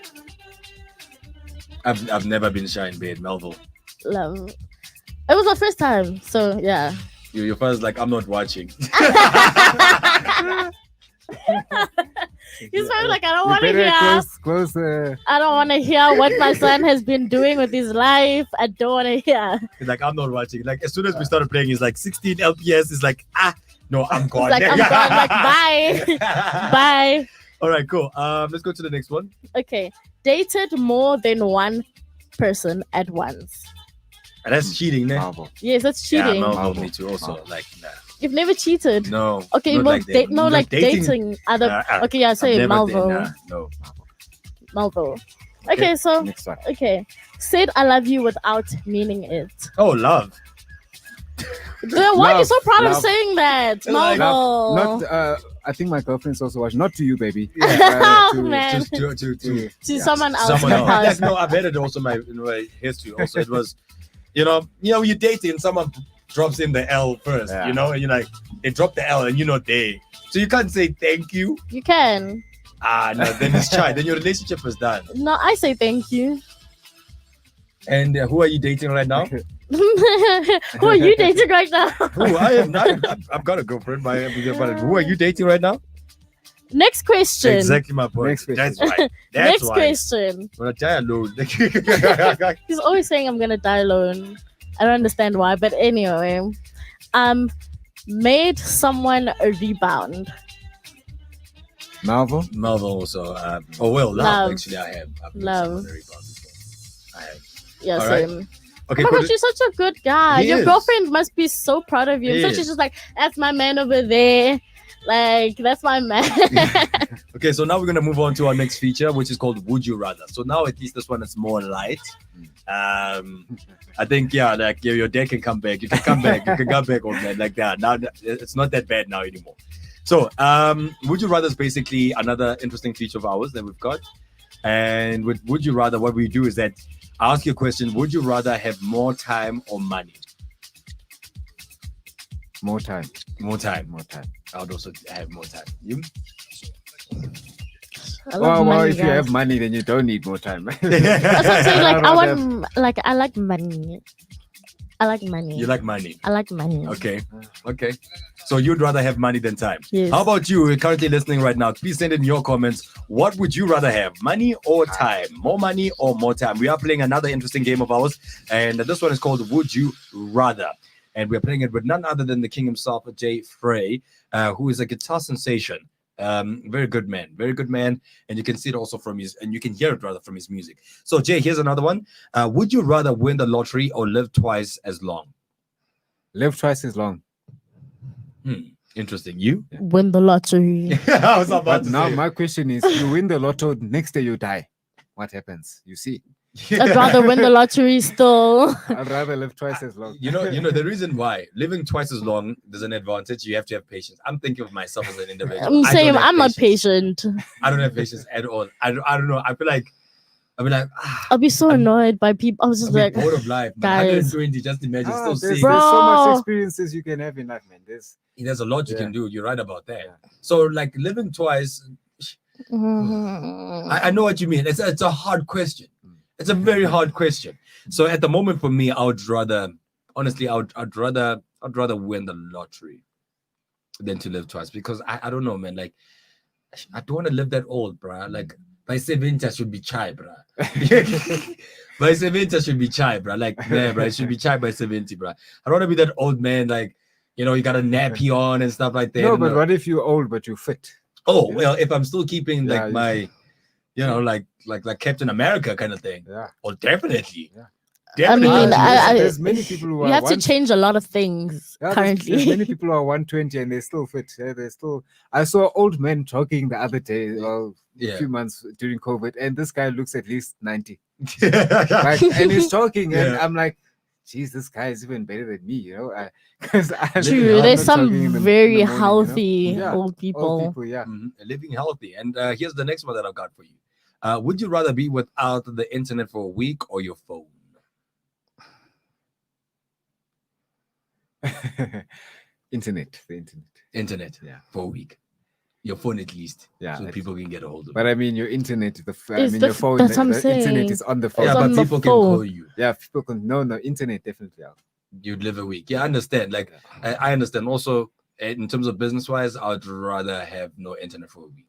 I've never been shy in bed, Melville. Love. It was my first time, so yeah. Your father's like, I'm not watching. He's probably like, I don't want to hear. Close. I don't want to hear what my son has been doing with his life. I don't want to hear. He's like, I'm not watching. Like, as soon as we started playing, he's like 16 LPS. He's like, no, I'm gone. Like, I'm gone. Like, bye. Bye. All right, cool. Let's go to the next one. Okay. Dated more than one person at once. And that's cheating, ne? Marvel. Yes, that's cheating. Yeah, Melville, me too. Also, like, nah. You've never cheated. No. Okay, not well, like that. no, Not like dating other. Okay, yeah, say I've never Melville. done, no. Melville. Okay, so Next one. okay, said I love you without meaning it. Oh, love. Then why are you Love, so proud of love. saying that, Like, Melville? Not. I think my girlfriend's also watching. Not to you, baby. Oh, to- man. Just to To someone else. someone in the else. past. No, I've had it also in my history. Also, it was, you're dating, someone drops in the L first, Yeah. and you're like, they drop the L and you're not there. So you can't say thank you. You can. No, then it's shy. Then your relationship is done. No, I say thank you. And who are you dating right now? Who are you dating right now? Who I am not. I've got a girlfriend. Who are you dating right now? Next question. Exactly my point. Next question. That's right. That's Next why. question. When I die alone. He's always saying I'm gonna die alone. I don't understand why, but anyway, made someone a rebound. Melville. Melville also. Love. Love. Actually, I have. I've made Love. someone a rebound before. I have. Yeah, All right. same. Okay, Oh my cool. gosh, you're such a good guy. He Your is. girlfriend must be so proud of you. He So is. she's just like, that's my man over there. Like, that's my man. Okay, so now we're gonna move on to our next feature, which is called Would You Rather. So now at least this one is more light. I think your dad can come back. You can come back. You can come back on that like that. Now it's not that bad now anymore. So Would You Rather is basically another interesting feature of ours that we've got. And with Would You Rather, what we do is that I ask you a question: would you rather have more time or money? More time. More time. More time. I would also have more time. You? I love Well, money, if you guys. have money, then you don't need more time. That's what I'm saying. Like, I rather want, like, I like money. I like money. You like money? I like money. Okay. So you'd rather have money than time. Yes. How about you? You're currently listening right now. Please send in your comments. What would you rather have, money or time? More money or more time? We are playing another interesting game of ours, and this one is called Would You Rather. And we're playing it with none other than the king himself, Jay Frey, who is a guitar sensation. Very good man. And you can see it also from and you can hear it rather from his music. So Jay, here's another one. Would you rather win the lottery or live twice as long? Live twice as long. Interesting. You? Win the lottery. I was about But to now say. my question is: you win the lotto, next day you die. What happens? You see, I'd rather win the lottery still. I'd rather live twice as long. You know the reason why living twice as long there's an advantage. You have to have patience. I'm thinking of myself as an individual. I'm I saying don't have I'm not patience. patient. I don't have patience at all. I don't know. I feel like I'll be like, I'll be so annoyed by people. I was just I'll like, be bored of life, man. guys. 120, just imagine, still there's, seeing. there's so much Bro. experiences you can have in life, man. There's a lot you Yeah. can do. You're right about that. Yeah. So, like, living twice, I know what you mean. It's a hard question. It's a very hard question. So, at the moment, for me, I would rather, honestly, I'd rather win the lottery than to live twice, because I don't know, man. Like, I don't want to live that old, bruh. Like, by 70, I should be chai, bruh. By 70, I should be chai, bruh. Like, yeah, bruh, I should be chai by 70, bruh. I don't want to be that old man, like, you know, you got a nappy on and stuff like that. No, but what if you're old but you're fit? Oh, well, if I'm still keeping like Yeah, you- my, you know, like Captain America kind of thing. Yeah. Oh, definitely. Yeah. I mean, Definitely. There's many people who you are have to change a lot of things there's currently. many people who are 120 and they're still fit. Yeah, they're still. I saw an old man jogging the other day, well, Yeah. a few months during COVID, and this guy looks at least 90. Yeah. Like, and he's jogging, and Yeah. I'm like, geez, this guy is even better than me, you know? Because True, there's some very you know? healthy Yeah, old people. Old people, yeah. Living healthy. And here's the next one that I've got for you. Would you rather be without the internet for a week or your phone? Internet, the internet. Internet, Yeah. for a week. Your phone at least, Yeah, so at people can get a hold of But it. I mean, your internet, I It's mean, the your phone, that's what I'm the internet saying. is on the phone. Yeah, it's but on the people can phone. call you. Yeah, people can, no, internet, definitely. Yeah. You'd live a week. Yeah, I understand. Like, I understand. Also, in terms of business-wise, I'd rather have no internet for a week.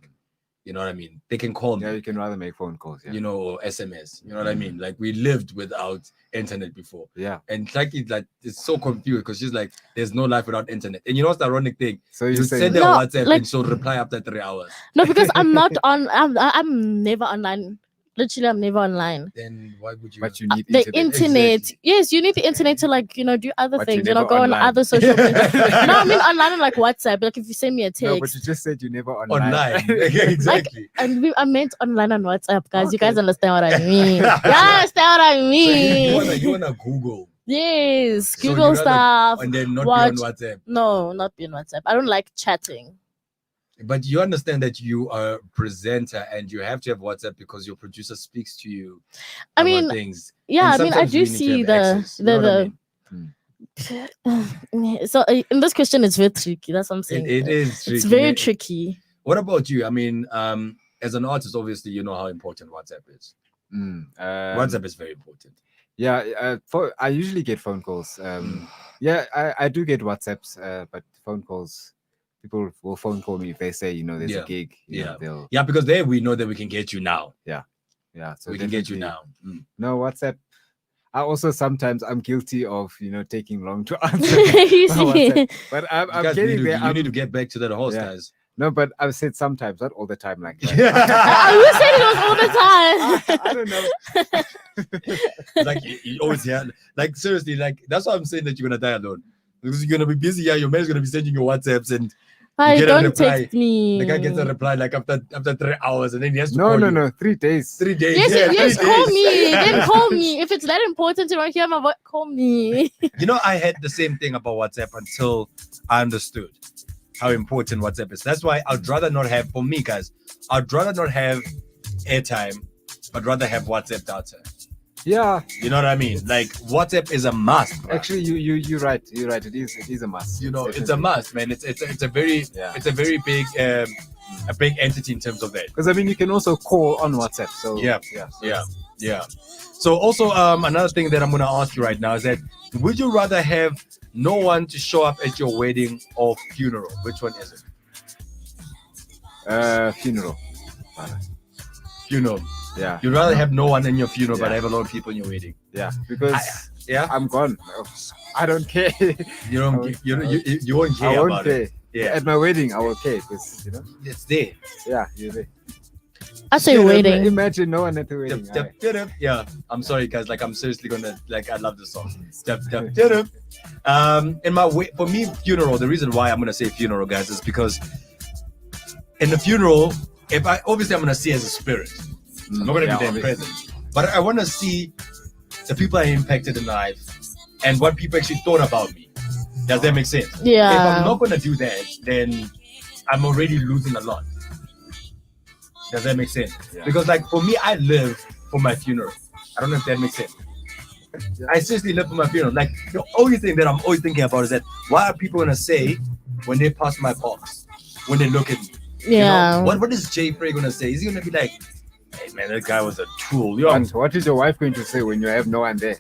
You know what I mean? They can call me. Yeah, you can rather make phone calls. Yeah. You know, or SMS. You know what I mean? Like, we lived without internet before. Yeah. And it's so confused because she's like, there's no life without internet. And you know what's the ironic thing? So You you send say her No, WhatsApp like- and she'll reply after 3 hours. No, because I'm not on. I'm never online. Literally, I'm never online. Then why would you? but you need The internet. internet, Exactly. yes, you need the internet to like do other But you're things. never Go online. on other social media. No, I mean online on like WhatsApp. Like if you send me a No, but text, you just said you never online. Online. Exactly. I meant online on WhatsApp, guys. You guys understand what I mean? You understand what I So mean? you wanna Google Yes, So Google you'd rather- stuff. and then not watch- be on WhatsApp. No, not be on WhatsApp. I don't like chatting. But you understand that you are a presenter and you have to have WhatsApp because your producer speaks to you. I about mean, things. yeah, And I mean, I sometimes do we need to see have the access, you know what I mean? So in this question, it's very tricky. That's what I'm saying. It is. It's tricky, very man. tricky. What about you? I mean, as an artist, obviously, you know how important WhatsApp is. WhatsApp is very important. Yeah, I usually get phone calls. Yeah, I do get WhatsApps, but phone calls, people will phone call me if they say, there's Yeah, a gig. you know, they'll, Yeah, because there we know that we can get you now. yeah. So we can get you definitely- now. No, WhatsApp. I also sometimes I'm guilty of taking long to answer. You my see? WhatsApp. But You I'm guys getting need to, there. you need to get back to that horse, Yeah. guys. No, but I've said sometimes, not all the time like that. You said it was all the time. I don't know. Like you always hear, like seriously, like that's why I'm saying that you're gonna die alone. Because you're gonna be busy, yeah. Your man's gonna be sending you WhatsApps and Hi, get a don't reply. text me. the guy gets a reply like after 3 hours and then he has to No, call no, you. no. 3 days. 3 days. Yes, yeah, yes, 3 call days. me. Then call me. If it's that important to not hear my voice, call me. You know, I had the same thing about WhatsApp until I understood how important WhatsApp is. That's why I'd rather not have, for me, guys, I'd rather not have airtime, but rather have WhatsApp data. Yeah, You know what I mean? Like WhatsApp is a must. bruh. actually, you're right. You're right. It is a must. You know, it's a definitely. must, man. It's a very Yeah. it's a very big entity in terms of that. Because I mean, you can also call on WhatsApp. So Yeah. so Yeah, yeah. So also another thing that I'm gonna ask you right now is that would you rather have no one to show up at your wedding or funeral? Which one is it? Funeral. Funeral. Yeah, You'd rather have no one in your funeral, but Yeah. have a lot of people in your wedding. yeah. Because Yeah, I'm gone. I don't care. you don't. I would- You won't care I won't about care. it. Yeah, At my wedding, I will care because it's there. yeah, you're there. I say waiting. Imagine no one at the wedding. Dup, dup, dup. Yeah, I'm sorry, guys. Like, I'm seriously gonna like. I love the song. Dup, dup, dup, dup. In my way, for me, funeral. The reason why I'm gonna say funeral, guys, is because in the funeral, if I obviously I'm gonna see as a spirit. I'm not gonna Yeah, be there obviously. present, but I want to see the people I impacted in life and what people actually thought about me. Does that make sense? If I'm Yeah. not gonna do that, then I'm already losing a lot. Does that make sense? Yeah. Because like for me, I live for my funeral. I don't know if that makes sense. I seriously live for my funeral. Like the only thing that I'm always thinking about is that what are people gonna say when they pass my box, when they look at me? Yeah. You know, what is Jay Frey gonna say? Is he gonna be like, "Hey man, that guy was a tool"? Yo, And what is your wife going to say when you have no one there?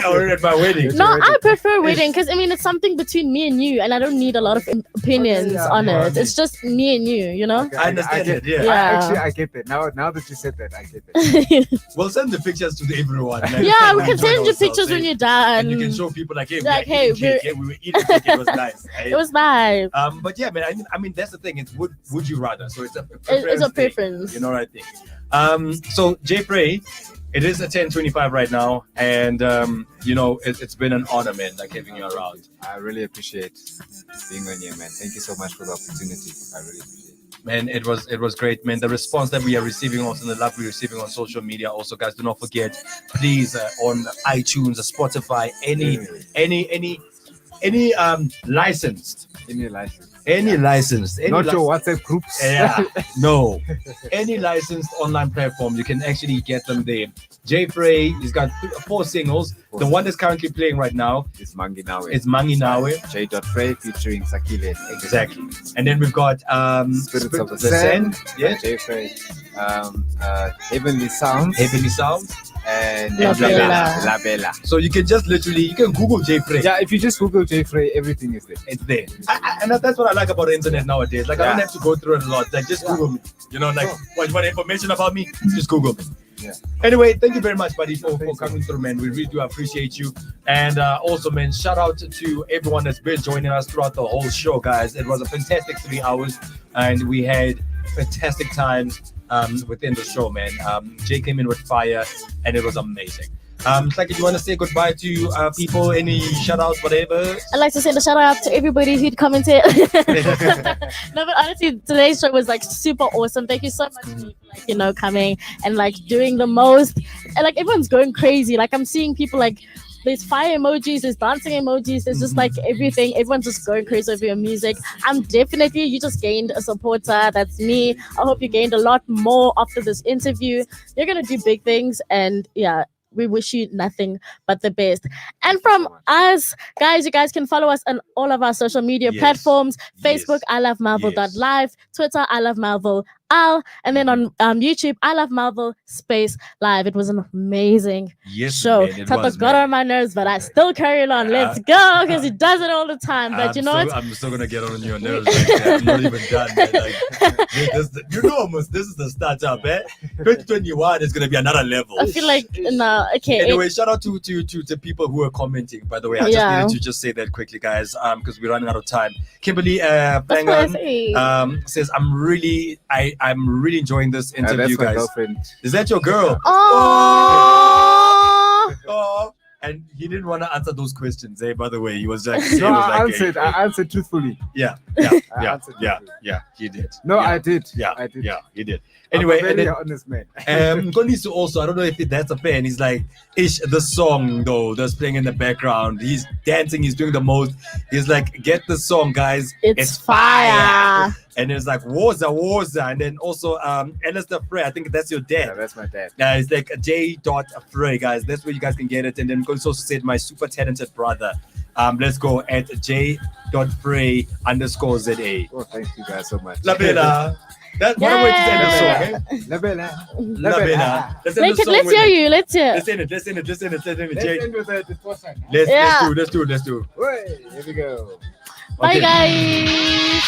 already at my wedding. No, I prefer wedding because I mean it's something between me and you, and I don't need a lot of opinions on it. It's just me and you, you know. Okay, I understand it. Yeah. Yeah. I get that. Now that you said that, I get that. We'll send the pictures to everyone. Like, Yeah, we can enjoy send you ourselves, pictures eh? when you're done. And you can show people like, hey, Like, we hey, were eating cake, we were eating cake. It was nice. eh? It was nice. But yeah, man. I mean, that's the thing. It's would you rather? So it's a It's a thing, preference. you know what I think. So Jay Frey, it is a 10:25 right now, and you know it's been an honor, man, like having you around. I really appreciate being on here, man. Thank you so much for the opportunity. I really appreciate it. Man, it was great, man. The response that we are receiving, also the love we're receiving on social media. Also, guys, do not forget, please, on iTunes, Spotify, any licensed, Any license. any licensed, any Not li- your WhatsApp groups. Yeah, no. Any licensed online platform, you can actually get them there. Jay Frey, he's got 4 singles. The one that's currently playing right now It's Mangi Nawe. is Mangi Nawe. J. Frey featuring Sakile. Exactly. And then we've got Spirits of the Sand. Yeah. J. Frey. Heavenly Sounds. Heavenly Sounds. And La Bella. La Bella. So you can just literally, you can Google Jay Frey. Yeah, if you just Google J. Frey, everything is there. It's there. And that's what I like about the internet nowadays. Like, I don't have to go through it a lot. Like, just Google me. You know, like, what you want information about me? Just Google me. Yeah. Anyway, thank you very much, buddy, for coming through, man. We really do appreciate you. And also, man, shout out to everyone that's been joining us throughout the whole show, guys. It was a fantastic 3 hours, and we had fantastic times within the show, man. Jay came in with fire, and it was amazing. Like, if you want to say goodbye to people, any shout outs, whatever. I'd like to send a shout out to everybody who'd commented. No, but honestly, today's show was like super awesome. Thank you so much for like, you know, coming and like doing the most. And like everyone's going crazy. Like I'm seeing people like there's fire emojis, there's dancing emojis, there's just like everything. Everyone's just going crazy over your music. You just gained a supporter. That's me. I hope you gained a lot more after this interview. You're gonna do big things, and yeah. We wish you nothing but the best. And from us, guys, you guys can follow us on all of our social media platforms. Facebook, I Love Melville.live. Twitter, I Love Melville. And then on YouTube, I Love Melville Space Live. It was an amazing show. Man, it Tata was, got man. on my nerves, but I still carry it on. Let's go, because he does it all the time. But you know what? I'm still gonna get on your nerves. Like, I'm not even done. Man. Like, you know, almost this is the startup, eh? 2021 is gonna be another level. I feel like no. Okay. Anyway, shout out to people who are commenting. By the way, I just needed to just say that quickly, guys, because we're running out of time. Kimberly Bangan says, I'm really enjoying this interview, that's my guys. girlfriend. Is that your girl? Oh. Oh. And he didn't want to answer those questions, eh? By the way, he was like, No, I answered truthfully. yeah, he did. No, yeah. I did. Yeah, I did. yeah, he did. I'm Anyway, a very and then, honest man. Gonisu also, I don't know if that's a fan. He's like, ish, the song though, that's playing in the background. He's dancing, he's doing the most. He's like, get the song, guys. It's fire. And it's like, Woza. And then also, Alistair Frey, I think that's your Yeah, dad. that's my dad. It's like J. Frey, guys. That's where you guys can get it. And then Gonisu also said, my super talented brother. Let's go at J. Frey _ZA. Oh, thank you guys so much. La Bella. That's one way to end the song, eh? La Bella. La Bella. Let's end the song Let's with hear it. you. Let's hear. Let's end it. Jay. end with the first one. Let's do. Wait, here we go. Bye, Okay. guys.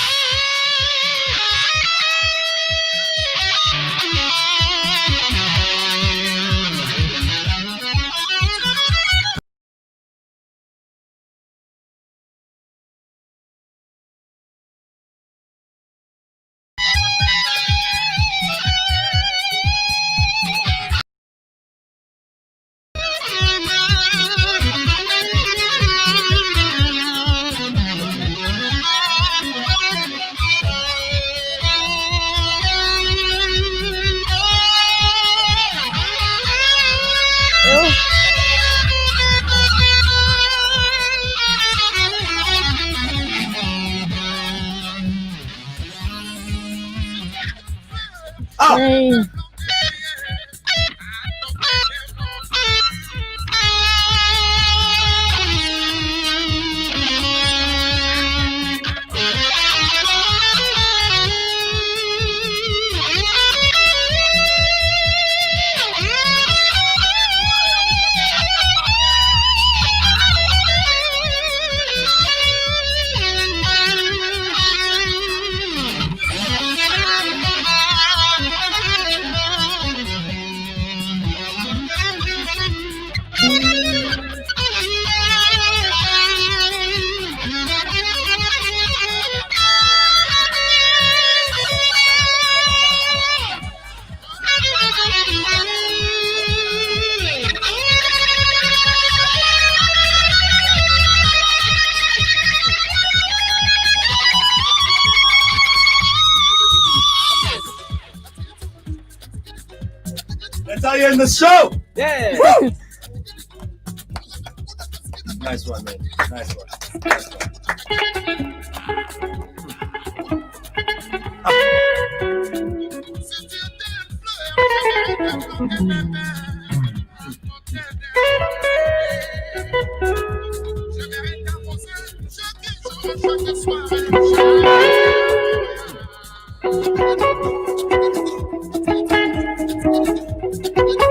That's how you end the show. Yeah. Woo! Nice one, man. Nice one. Nice one.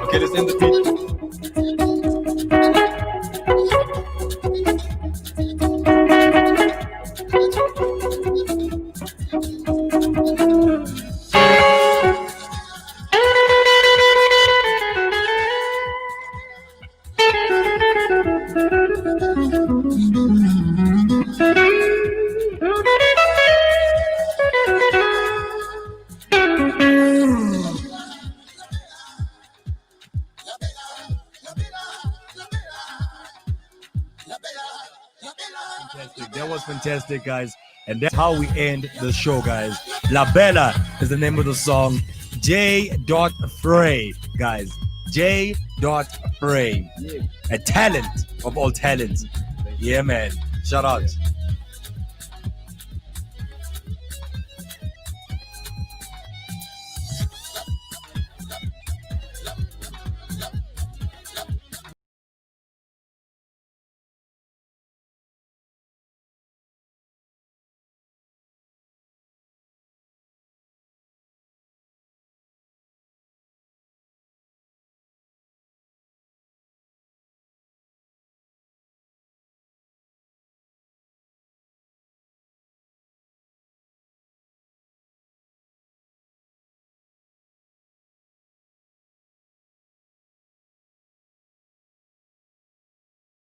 Okay, let's end the beat. Fantastic. That was fantastic, guys. And that's how we end the show, guys. La Bella is the name of the song. J. Frey, guys. J. Frey. A talent of all talents. Yeah, man. Shout out.